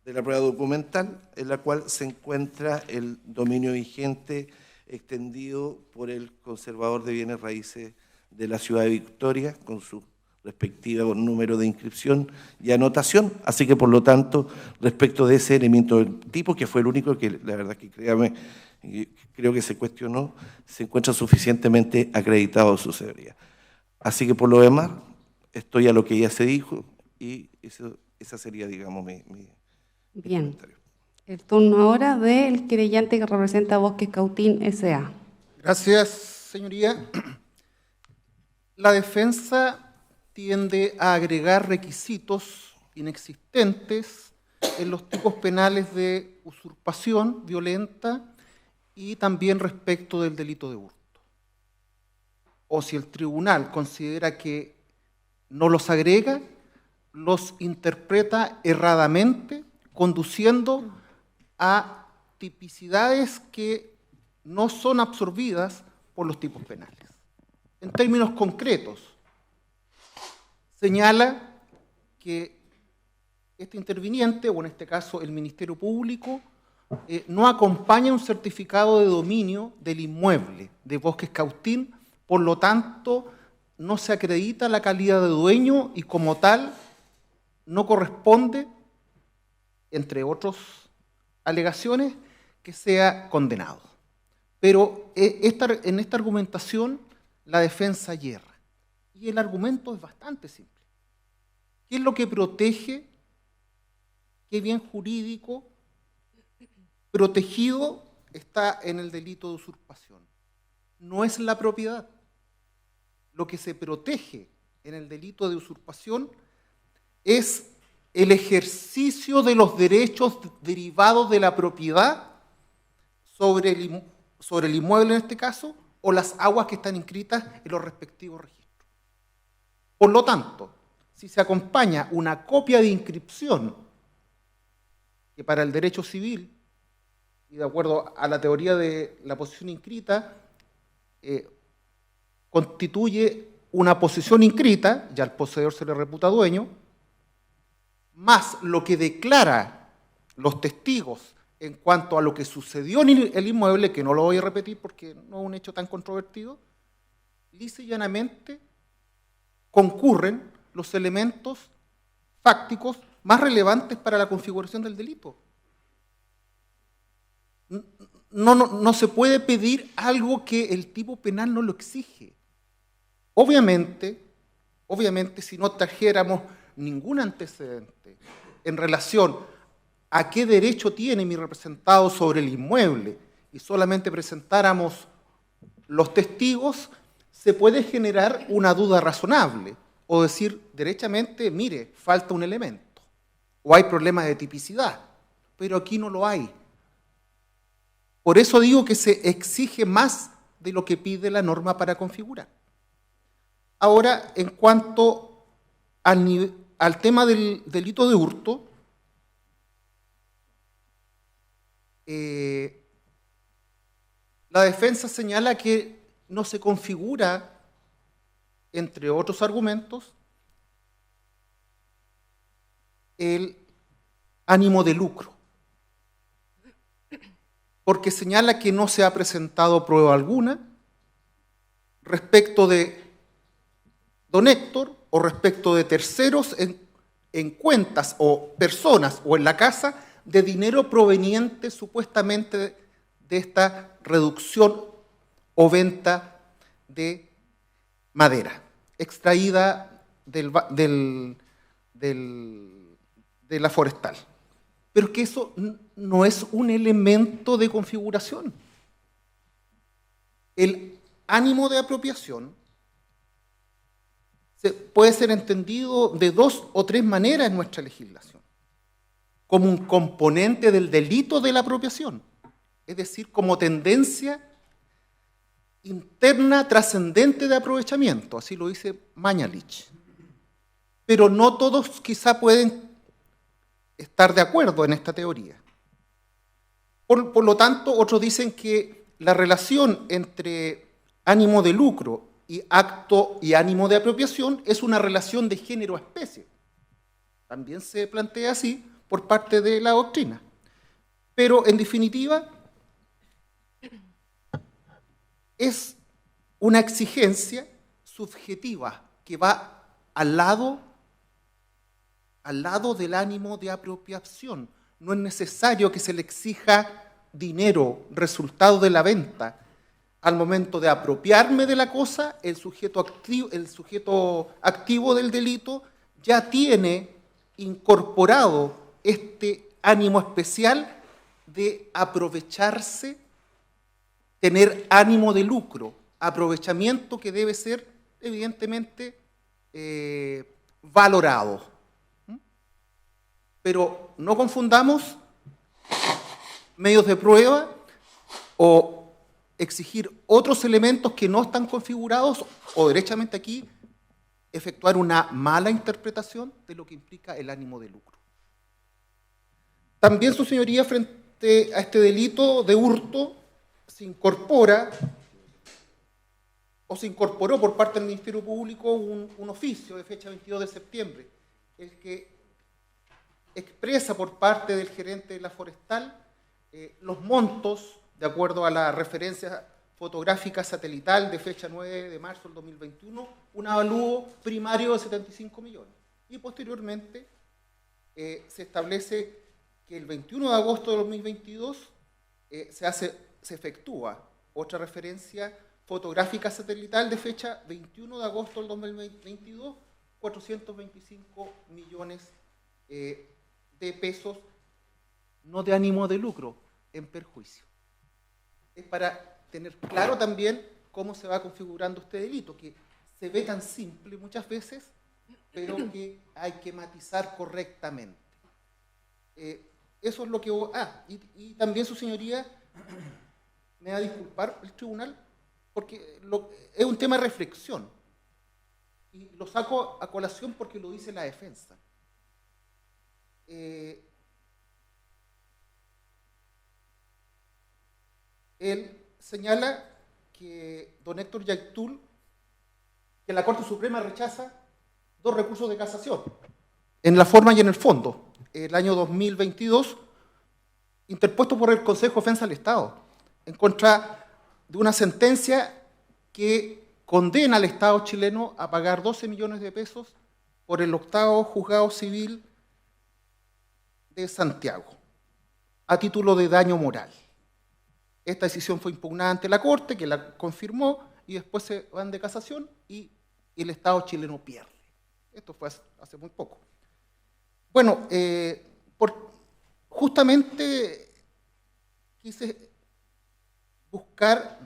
de la prueba documental, en la cual se encuentra el dominio vigente extendido por el conservador de bienes raíces de la ciudad de Victoria, con su respectivo número de inscripción y anotación. Así que, por lo tanto, respecto de ese elemento del tipo, que fue el único que, la verdad que créame, creo que se cuestionó, se encuentra suficientemente acreditado, su señoría. Así que, por lo demás, estoy a lo que ya se dijo, y esa sería, digamos, mi Bien. comentario. El turno ahora del querellante que representa a Bosques Cautín S.A. Gracias, señoría. La defensa tiende a agregar requisitos inexistentes en los tipos penales de usurpación violenta y también respecto del delito de hurto. O si el tribunal considera que no los agrega, los interpreta erradamente, conduciendo a tipicidades que no son absorbidas por los tipos penales. En términos concretos, señala que este interviniente, o en este caso el Ministerio Público, no acompaña un certificado de dominio del inmueble de Bosques Cautín, por lo tanto, no se acredita la calidad de dueño y como tal no corresponde, entre otras alegaciones, que sea condenado. Pero en esta argumentación la defensa yerra. Y el argumento es bastante simple. ¿Qué es lo que protege? ¿Qué bien jurídico protegido está en el delito de usurpación? No es la propiedad. Lo que se protege en el delito de usurpación es el ejercicio de los derechos derivados de la propiedad sobre el inmueble en este caso, o las aguas que están inscritas en los respectivos registros. Por lo tanto, si se acompaña una copia de inscripción, que para el derecho civil, y de acuerdo a la teoría de la posición inscrita, constituye una posesión inscrita, ya al poseedor se le reputa dueño, más lo que declara los testigos en cuanto a lo que sucedió en el inmueble, que no lo voy a repetir porque no es un hecho tan controvertido, lisa y llanamente concurren los elementos fácticos más relevantes para la configuración del delito. No se puede pedir algo que el tipo penal no lo exige. Obviamente, si no trajéramos ningún antecedente en relación a qué derecho tiene mi representado sobre el inmueble y solamente presentáramos los testigos, se puede generar una duda razonable o decir derechamente, mire, falta un elemento o hay problemas de tipicidad, pero aquí no lo hay. Por eso digo que se exige más de lo que pide la norma para configurar. Ahora, en cuanto al tema del delito de hurto, la defensa señala que no se configura, entre otros argumentos, el ánimo de lucro, porque señala que no se ha presentado prueba alguna respecto de don Héctor o respecto de terceros en cuentas o personas o en la casa de dinero proveniente supuestamente de esta reducción o venta de madera extraída de la forestal. Pero es que eso no es un elemento de configuración. El ánimo de apropiación puede ser entendido de dos o tres maneras en nuestra legislación. Como un componente del delito de la apropiación, es decir, como tendencia interna trascendente de aprovechamiento, así lo dice Mañalich. Pero no todos quizá pueden estar de acuerdo en esta teoría. Por lo tanto, otros dicen que la relación entre ánimo de lucro y acto y ánimo de apropiación es una relación de género-especie. También se plantea así por parte de la doctrina. Pero, en definitiva, es una exigencia subjetiva que va al lado del ánimo de apropiación. No es necesario que se le exija dinero, resultado de la venta. Al momento de apropiarme de la cosa, el sujeto activo del delito ya tiene incorporado este ánimo especial de aprovecharse, tener ánimo de lucro, aprovechamiento que debe ser evidentemente valorado. Pero no confundamos medios de prueba o exigir otros elementos que no están configurados o derechamente aquí efectuar una mala interpretación de lo que implica el ánimo de lucro. También, su señoría, frente a este delito de hurto, se incorpora o se incorporó por parte del Ministerio Público un oficio de fecha 22 de septiembre, el que expresa por parte del gerente de la forestal los montos, de acuerdo a la referencia fotográfica satelital de fecha 9 de marzo del 2021, un avalúo primario de 75 millones. Y posteriormente se establece que el 21 de agosto de 2022 se efectúa otra referencia fotográfica satelital de fecha 21 de agosto del 2022, 425 millones de pesos, no de ánimo de lucro, en perjuicio. Es para tener claro también cómo se va configurando este delito, que se ve tan simple muchas veces, pero que hay que matizar correctamente. Eso es lo que... y también, su señoría, me va a disculpar el tribunal, porque es un tema de reflexión, y lo saco a colación porque lo dice la defensa. Él señala que don Héctor Yaitul, que la Corte Suprema rechaza 2 recursos de casación, en la forma y en el fondo, el año 2022, interpuesto por el Consejo de Defensa del Estado, en contra de una sentencia que condena al Estado chileno a pagar 12 millones de pesos por el 8º Juzgado Civil de Santiago, a título de daño moral. Esta decisión fue impugnada ante la Corte, que la confirmó, y después se van de casación y el Estado chileno pierde. Esto fue hace muy poco. Bueno, justamente quise buscar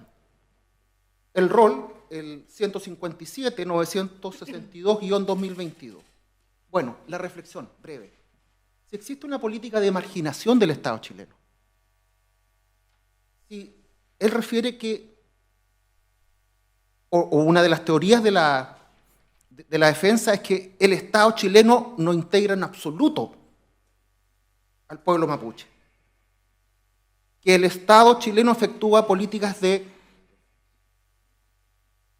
el rol, el 157-962-2022. Bueno, la reflexión breve. Si existe una política de marginación del Estado chileno, si él refiere que, o una de las teorías de la defensa es que el Estado chileno no integra en absoluto al pueblo mapuche, que el Estado chileno efectúa políticas de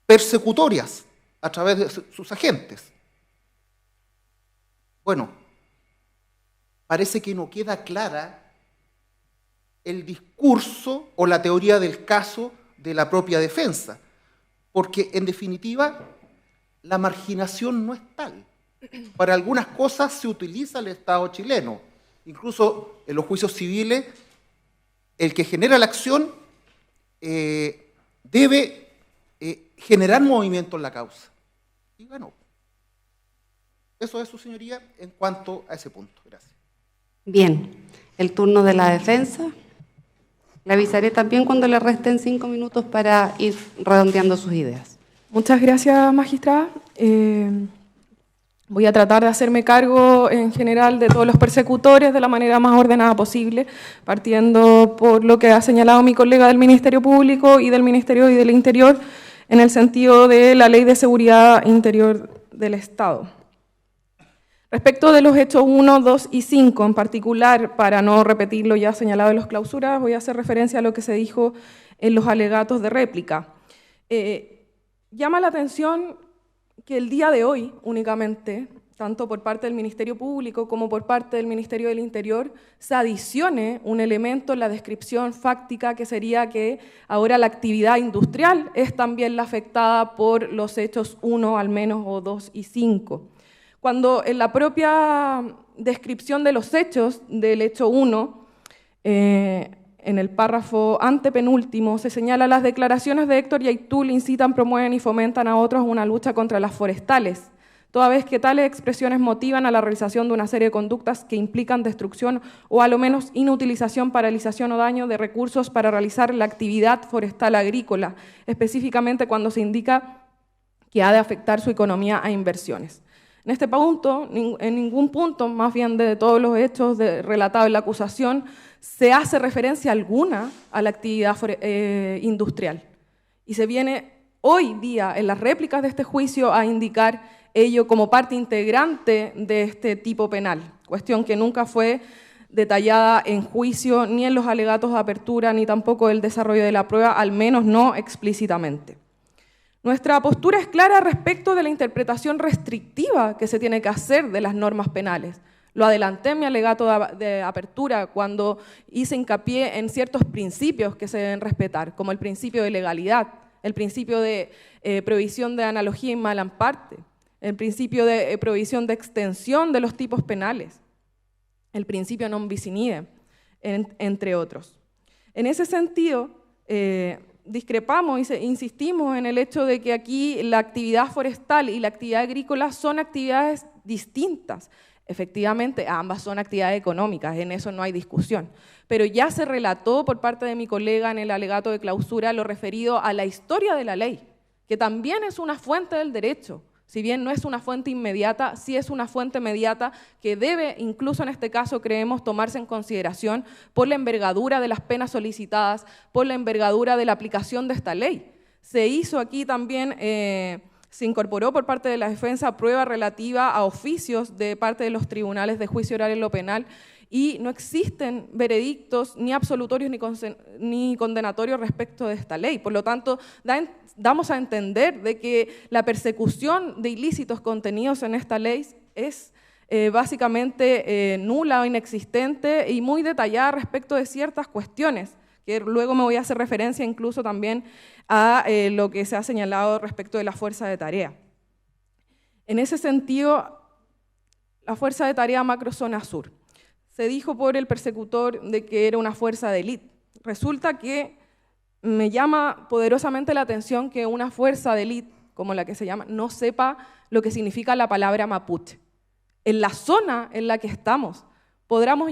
persecutorias a través de sus agentes. Bueno, parece que no queda clara el discurso o la teoría del caso de la propia defensa, porque en definitiva la marginación no es tal. Para algunas cosas se utiliza el Estado chileno, incluso en los juicios civiles, el que genera la acción debe generar movimiento en la causa. Y bueno, eso es, su señoría, en cuanto a ese punto. Gracias. Bien, el turno de la defensa. Le avisaré también cuando le resten 5 minutos para ir redondeando sus ideas. Muchas gracias, magistrada. Voy a tratar de hacerme cargo en general de todos los persecutores de la manera más ordenada posible, partiendo por lo que ha señalado mi colega del Ministerio Público y del Ministerio y del Interior, en el sentido de la Ley de Seguridad Interior del Estado. Respecto de los hechos 1, 2 y 5, en particular, para no repetir lo ya señalado en las clausuras, voy a hacer referencia a lo que se dijo en los alegatos de réplica. Llama la atención que el día de hoy únicamente, tanto por parte del Ministerio Público como por parte del Ministerio del Interior, se adicione un elemento en la descripción fáctica que sería que ahora la actividad industrial es también la afectada por los hechos 1 al menos o 2 y 5. Cuando en la propia descripción de los hechos del hecho 1, en el párrafo antepenúltimo, se señala: las declaraciones de Héctor Yaitul incitan, promueven y fomentan a otros una lucha contra las forestales. toda vez que tales expresiones motivan a la realización de una serie de conductas que implican destrucción o a lo menos inutilización, paralización o daño de recursos para realizar la actividad forestal agrícola, específicamente cuando se indica que ha de afectar su economía a inversiones. En este punto, en ningún punto, más bien de todos los hechos relatados en la acusación, se hace referencia alguna a la actividad industrial. Y se viene hoy día, en las réplicas de este juicio, a indicar ello como parte integrante de este tipo penal, cuestión que nunca fue detallada en juicio, ni en los alegatos de apertura, ni tampoco el desarrollo de la prueba, al menos no explícitamente. Nuestra postura es clara respecto de la interpretación restrictiva que se tiene que hacer de las normas penales. Lo adelanté en mi alegato de apertura cuando hice hincapié en ciertos principios que se deben respetar, como el principio de legalidad, el principio de prohibición de analogía y malamparte, el principio de prohibición de extensión de los tipos penales, el principio non bis in idem, entre otros. En ese sentido, discrepamos e insistimos en el hecho de que aquí la actividad forestal y la actividad agrícola son actividades distintas. Efectivamente, ambas son actividades económicas, en eso no hay discusión. Pero ya se relató por parte de mi colega en el alegato de clausura lo referido a la historia de la ley, que también es una fuente del derecho. Si bien no es una fuente inmediata, sí es una fuente mediata que debe, incluso en este caso creemos, tomarse en consideración por la envergadura de las penas solicitadas, por la envergadura de la aplicación de esta ley. Se hizo aquí también, se incorporó por parte de la defensa prueba relativa a oficios de parte de los tribunales de juicio oral en lo penal y no existen veredictos ni absolutorios ni condenatorios respecto de esta ley. Por lo tanto, damos a entender de que la persecución de ilícitos contenidos en esta ley es básicamente nula o inexistente y muy detallada respecto de ciertas cuestiones, que luego me voy a hacer referencia incluso también a lo que se ha señalado respecto de la fuerza de tarea. En ese sentido, la fuerza de tarea macrozona sur. Se dijo por el persecutor de que era una fuerza de élite. Resulta que me llama poderosamente la atención que una fuerza de élite, como la que se llama, no sepa lo que significa la palabra mapuche. En la zona en la que estamos, podremos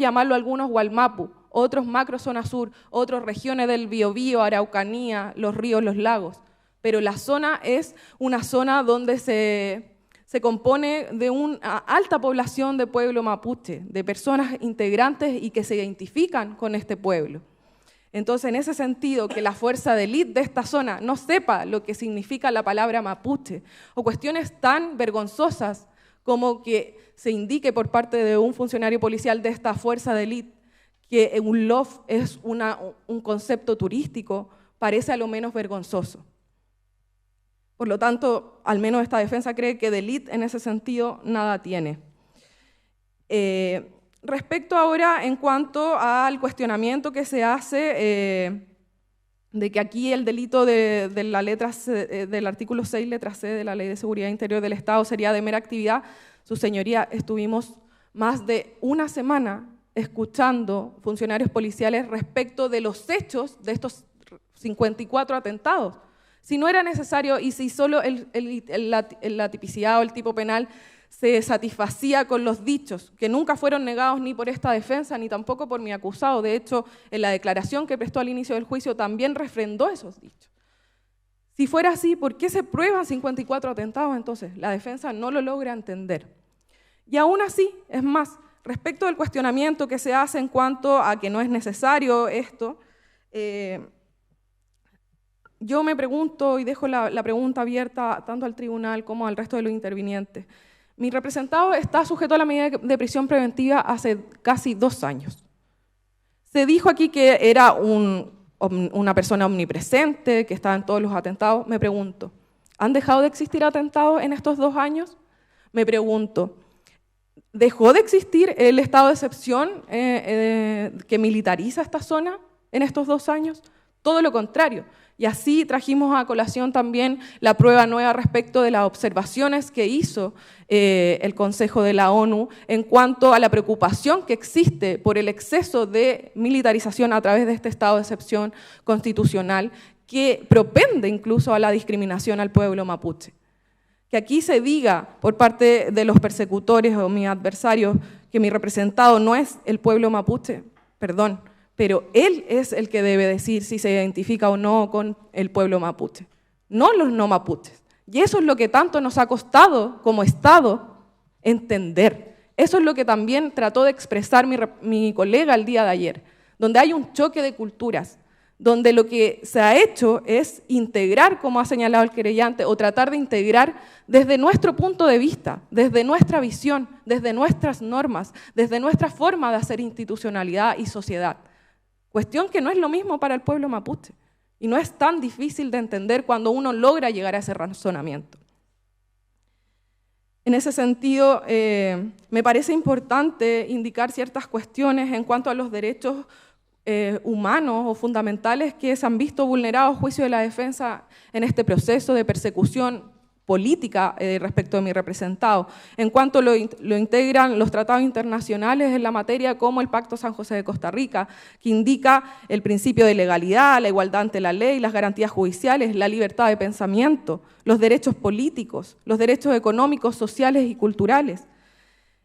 llamarlo algunos Gualmapu, otros macrozona sur, otras regiones del Biobío, Araucanía, los ríos, los lagos. Pero la zona es una zona donde se compone de una alta población de pueblo mapuche, de personas integrantes y que se identifican con este pueblo. Entonces, en ese sentido, que la fuerza de élite de esta zona no sepa lo que significa la palabra mapuche, o cuestiones tan vergonzosas como que se indique por parte de un funcionario policial de esta fuerza de élite que un LOF es un concepto turístico, parece a lo menos vergonzoso. Por lo tanto, al menos esta defensa cree que de élite en ese sentido nada tiene. Respecto ahora en cuanto al cuestionamiento que se hace de que aquí el delito de la letra C, del artículo 6, letra C de la Ley de Seguridad Interior del Estado sería de mera actividad, su señoría, estuvimos más de una semana escuchando funcionarios policiales respecto de los hechos de estos 54 atentados. Si no era necesario y si solo la tipicidad o el tipo penal se satisfacía con los dichos, que nunca fueron negados ni por esta defensa ni tampoco por mi acusado. De hecho, en la declaración que prestó al inicio del juicio también refrendó esos dichos. Si fuera así, ¿por qué se prueban 54 atentados entonces? La defensa no lo logra entender. Y aún así, es más, respecto del cuestionamiento que se hace en cuanto a que no es necesario esto, yo me pregunto y dejo la pregunta abierta tanto al tribunal como al resto de los intervinientes. Mi representado está sujeto a la medida de prisión preventiva hace casi 2 años. Se dijo aquí que era una persona omnipresente, que estaba en todos los atentados. Me pregunto, ¿han dejado de existir atentados en estos 2 años? Me pregunto, ¿dejó de existir el estado de excepción que militariza esta zona en estos 2 años? Todo lo contrario. Y así trajimos a colación también la prueba nueva respecto de las observaciones que hizo el Consejo de la ONU en cuanto a la preocupación que existe por el exceso de militarización a través de este estado de excepción constitucional que propende incluso a la discriminación al pueblo mapuche. que aquí se diga por parte de los persecutores o mis adversarios que mi representado no es el pueblo mapuche, perdón, pero él es el que debe decir si se identifica o no con el pueblo mapuche, no los no mapuches. Y eso es lo que tanto nos ha costado como Estado entender. Eso es lo que también trató de expresar mi colega el día de ayer, donde hay un choque de culturas, donde lo que se ha hecho es integrar, como ha señalado el querellante, o tratar de integrar desde nuestro punto de vista, desde nuestra visión, desde nuestras normas, desde nuestra forma de hacer institucionalidad y sociedad. Cuestión que no es lo mismo para el pueblo mapuche, y no es tan difícil de entender cuando uno logra llegar a ese razonamiento. En ese sentido, me parece importante indicar ciertas cuestiones en cuanto a los derechos humanos o fundamentales que se han visto vulnerados a juicio de la defensa en este proceso de persecución política respecto de mi representado, en cuanto lo integran los tratados internacionales en la materia, como el Pacto San José de Costa Rica, que indica el principio de legalidad, la igualdad ante la ley, las garantías judiciales, la libertad de pensamiento, los derechos políticos, los derechos económicos, sociales y culturales.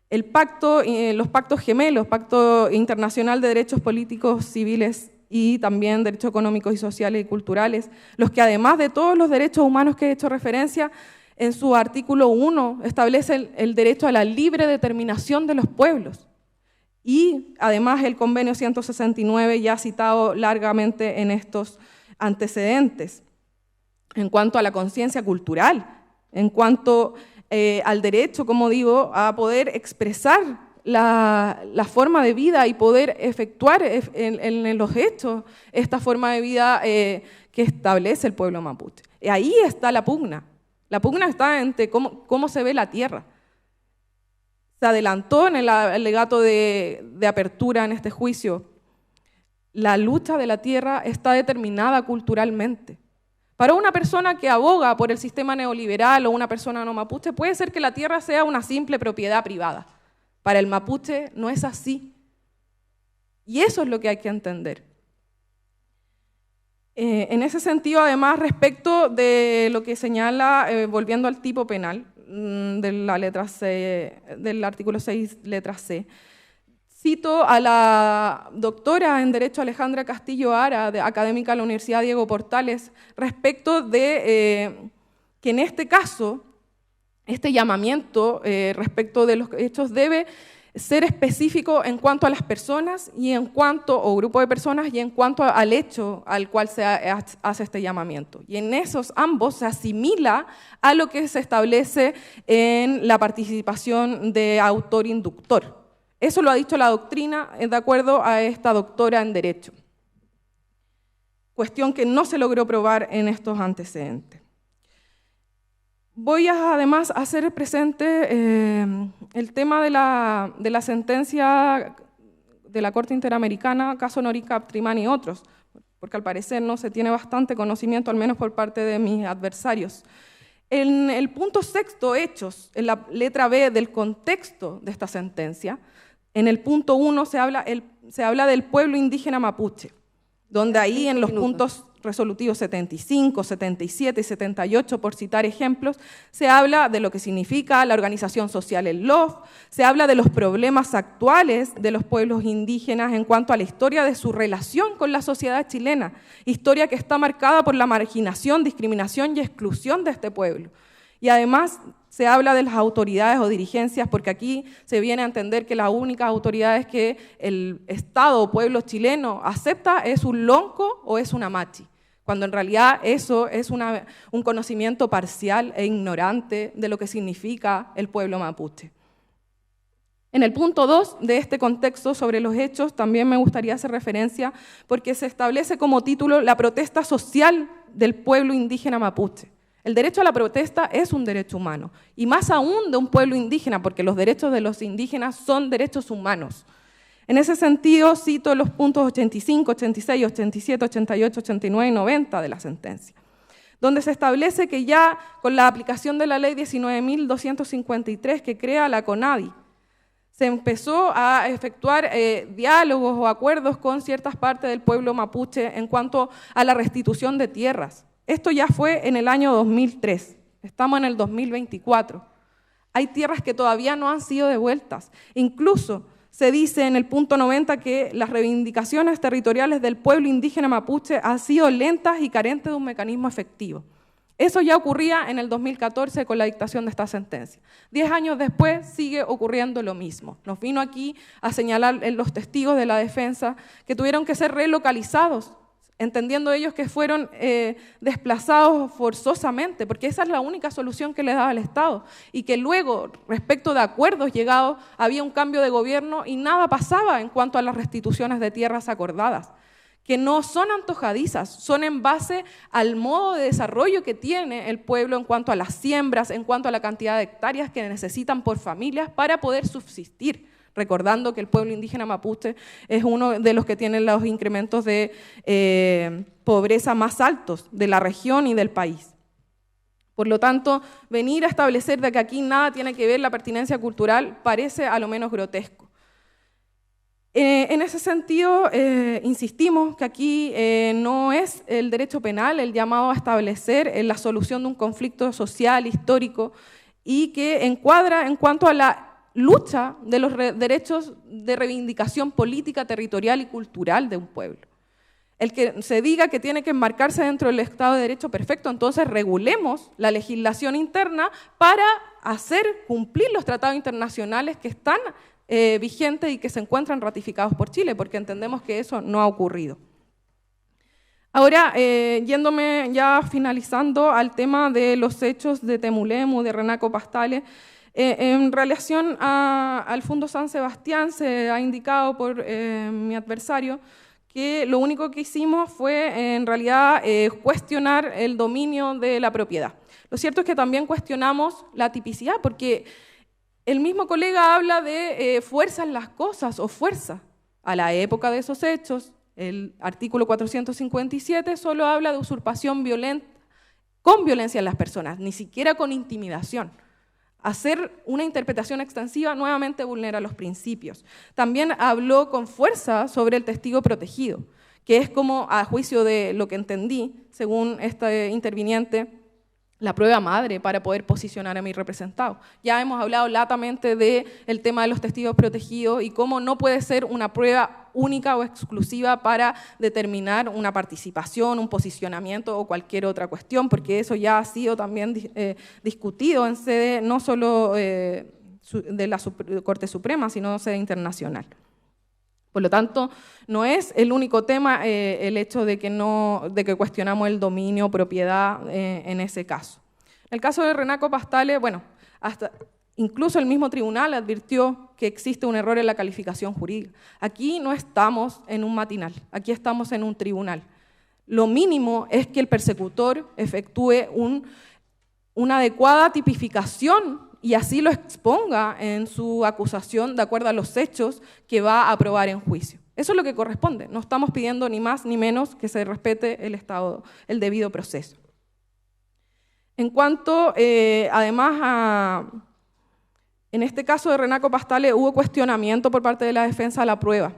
El pacto, los pactos gemelos, Pacto Internacional de Derechos Políticos, Civiles y también derechos económicos y sociales y culturales, los que además de todos los derechos humanos que he hecho referencia, en su artículo 1 establecen el derecho a la libre determinación de los pueblos. Y además el convenio 169 ya citado largamente en estos antecedentes, en cuanto a la conciencia cultural, en cuanto al derecho, como digo, a poder expresar la forma de vida y poder efectuar en los hechos esta forma de vida que establece el pueblo mapuche. Y ahí está la pugna. La pugna está entre cómo se ve la tierra. Se adelantó en el alegato de apertura en este juicio. La lucha de la tierra está determinada culturalmente. Para una persona que aboga por el sistema neoliberal o una persona no mapuche, puede ser que la tierra sea una simple propiedad privada. Para el mapuche no es así. Y eso es lo que hay que entender. En ese sentido, además, respecto de lo que señala, volviendo al tipo penal, de la letra C, del artículo 6, letra C, cito a la doctora en Derecho Alejandra Castillo Ara, académica de la Universidad Diego Portales, respecto de que en este caso, este llamamiento respecto de los hechos debe ser específico en cuanto a las personas y en cuanto, o grupo de personas, y en cuanto al hecho al cual se hace este llamamiento. Y en esos ambos se asimila a lo que se establece en la participación de autor-inductor. Eso lo ha dicho la doctrina de acuerdo a esta doctora en Derecho. Cuestión que no se logró probar en estos antecedentes. Voy además a hacer presente el tema de la sentencia de la Corte Interamericana, caso Norica Trimán y otros, porque al parecer no se tiene bastante conocimiento, al menos por parte de mis adversarios. En el punto sexto, hechos, en la letra B del contexto de esta sentencia, en el punto 1 se habla del pueblo indígena mapuche, donde ahí en los puntos resolutivos 75, 77 y 78, por citar ejemplos, se habla de lo que significa la organización social el LOF, se habla de los problemas actuales de los pueblos indígenas en cuanto a la historia de su relación con la sociedad chilena, historia que está marcada por la marginación, discriminación y exclusión de este pueblo. Y además se habla de las autoridades o dirigencias, porque aquí se viene a entender que las únicas autoridades que el Estado o pueblo chileno acepta es un lonco o es una machi, cuando en realidad eso es un conocimiento parcial e ignorante de lo que significa el pueblo mapuche. En el punto 2 de este contexto sobre los hechos también me gustaría hacer referencia porque se establece como título la protesta social del pueblo indígena mapuche. El derecho a la protesta es un derecho humano, y más aún de un pueblo indígena, porque los derechos de los indígenas son derechos humanos. En ese sentido, cito los puntos 85, 86, 87, 88, 89 y 90 de la sentencia, donde se establece que ya con la aplicación de la ley 19.253 que crea la CONADI, se empezó a efectuar diálogos o acuerdos con ciertas partes del pueblo mapuche en cuanto a la restitución de tierras. Esto ya fue en el año 2003, Estamos en el 2024. Hay tierras que todavía no han sido devueltas. Incluso se dice en el punto 90 que las reivindicaciones territoriales del pueblo indígena mapuche han sido lentas y carentes de un mecanismo efectivo. Eso ya ocurría en el 2014 con la dictación de esta sentencia. 10 años después sigue ocurriendo lo mismo. Nos vino aquí a señalar los testigos de la defensa que tuvieron que ser relocalizados, entendiendo ellos que fueron desplazados forzosamente, porque esa es la única solución que le daba el Estado, y que luego, respecto de acuerdos llegados, había un cambio de gobierno y nada pasaba en cuanto a las restituciones de tierras acordadas, que no son antojadizas, son en base al modo de desarrollo que tiene el pueblo en cuanto a las siembras, en cuanto a la cantidad de hectáreas que necesitan por familias para poder subsistir. Recordando que el pueblo indígena mapuche es uno de los que tiene los incrementos de pobreza más altos de la región y del país. Por lo tanto, venir a establecer de que aquí nada tiene que ver la pertinencia cultural parece a lo menos grotesco. En ese sentido, insistimos que aquí no es el derecho penal el llamado a establecer la solución de un conflicto social, histórico, y que encuadra en cuanto a la lucha de los derechos de reivindicación política, territorial y cultural de un pueblo. El que se diga que tiene que enmarcarse dentro del Estado de Derecho, perfecto, entonces regulemos la legislación interna para hacer cumplir los tratados internacionales que están vigentes y que se encuentran ratificados por Chile, porque entendemos que eso no ha ocurrido. Ahora, yéndome ya finalizando al tema de los hechos de Temulemu, de Renaco Pastale, en relación al Fundo San Sebastián, se ha indicado por mi adversario que lo único que hicimos fue en realidad cuestionar el dominio de la propiedad. Lo cierto es que también cuestionamos la tipicidad, porque el mismo colega habla de fuerza en las cosas o fuerza. A la época de esos hechos, el artículo 457 solo habla de usurpación violenta, con violencia en las personas, ni siquiera con intimidación. Hacer una interpretación extensiva nuevamente vulnera los principios. También habló con fuerza sobre el testigo protegido, que es como, a juicio de lo que entendí, según este interviniente, la prueba madre para poder posicionar a mi representado. Ya hemos hablado latamente del tema de los testigos protegidos y cómo no puede ser una prueba única o exclusiva para determinar una participación, un posicionamiento o cualquier otra cuestión, porque eso ya ha sido también discutido en sede no solo de la Corte Suprema, sino en sede internacional. Por lo tanto, no es el único tema el hecho de que cuestionamos el dominio o propiedad en ese caso. En el caso de Renaco Pastale, bueno, incluso el mismo tribunal advirtió que existe un error en la calificación jurídica. Aquí no estamos en un matinal, aquí estamos en un tribunal. Lo mínimo es que el persecutor efectúe una adecuada tipificación y así lo exponga en su acusación de acuerdo a los hechos que va a probar en juicio. Eso es lo que corresponde. No estamos pidiendo ni más ni menos que se respete el debido proceso. En cuanto, además, en este caso de Renaco Pastale hubo cuestionamiento por parte de la defensa a la prueba.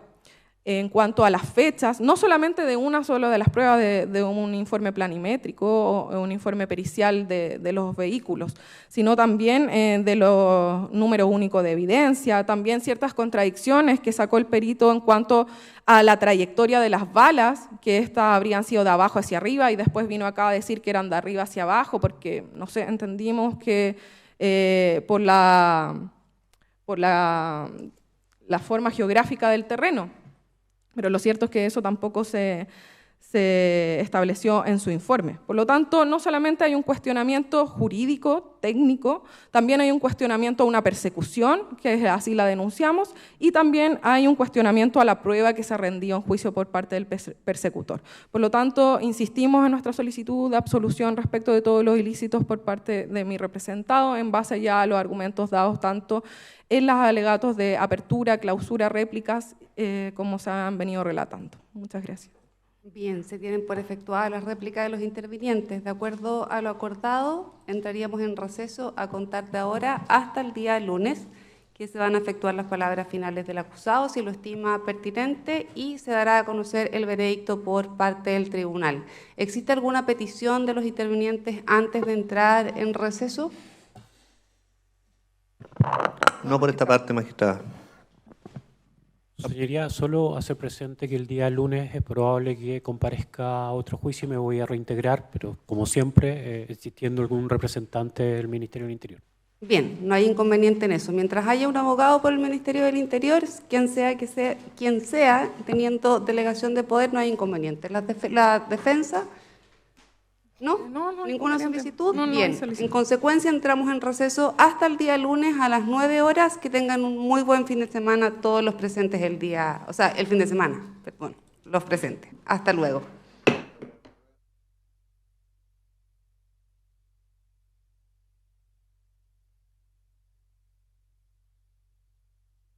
En cuanto a las fechas, no solamente de una sola de las pruebas de un informe planimétrico o un informe pericial de los vehículos, sino también de los números únicos de evidencia, también ciertas contradicciones que sacó el perito en cuanto a la trayectoria de las balas, que estas habrían sido de abajo hacia arriba y después vino acá a decir que eran de arriba hacia abajo, porque, no sé, entendimos que por la forma geográfica del terreno. Pero lo cierto es que eso tampoco se estableció en su informe. Por lo tanto, no solamente hay un cuestionamiento jurídico, técnico, también hay un cuestionamiento a una persecución, que así la denunciamos, y también hay un cuestionamiento a la prueba que se rendió en juicio por parte del persecutor. Por lo tanto, insistimos en nuestra solicitud de absolución respecto de todos los ilícitos por parte de mi representado, en base ya a los argumentos dados tanto en los alegatos de apertura, clausura, réplicas, como se han venido relatando. Muchas gracias. Bien, se tienen por efectuadas las réplicas de los intervinientes. De acuerdo a lo acordado, entraríamos en receso a contar de ahora hasta el día lunes, que se van a efectuar las palabras finales del acusado, si lo estima pertinente, y se dará a conocer el veredicto por parte del tribunal. ¿Existe alguna petición de los intervinientes antes de entrar en receso? No por esta parte, magistrada. Su señoría, solo hacer presente que el día lunes es probable que comparezca a otro juicio y me voy a reintegrar, pero como siempre, existiendo algún representante del Ministerio del Interior. Bien, no hay inconveniente en eso. Mientras haya un abogado por el Ministerio del Interior, quien sea, teniendo delegación de poder, no hay inconveniente. La defensa, ¿no? ¿Ninguna solicitud? Bien, en consecuencia entramos en receso hasta el día lunes a las 9 horas. Que tengan un muy buen fin de semana todos los presentes el fin de semana, perdón, los presentes. Hasta luego.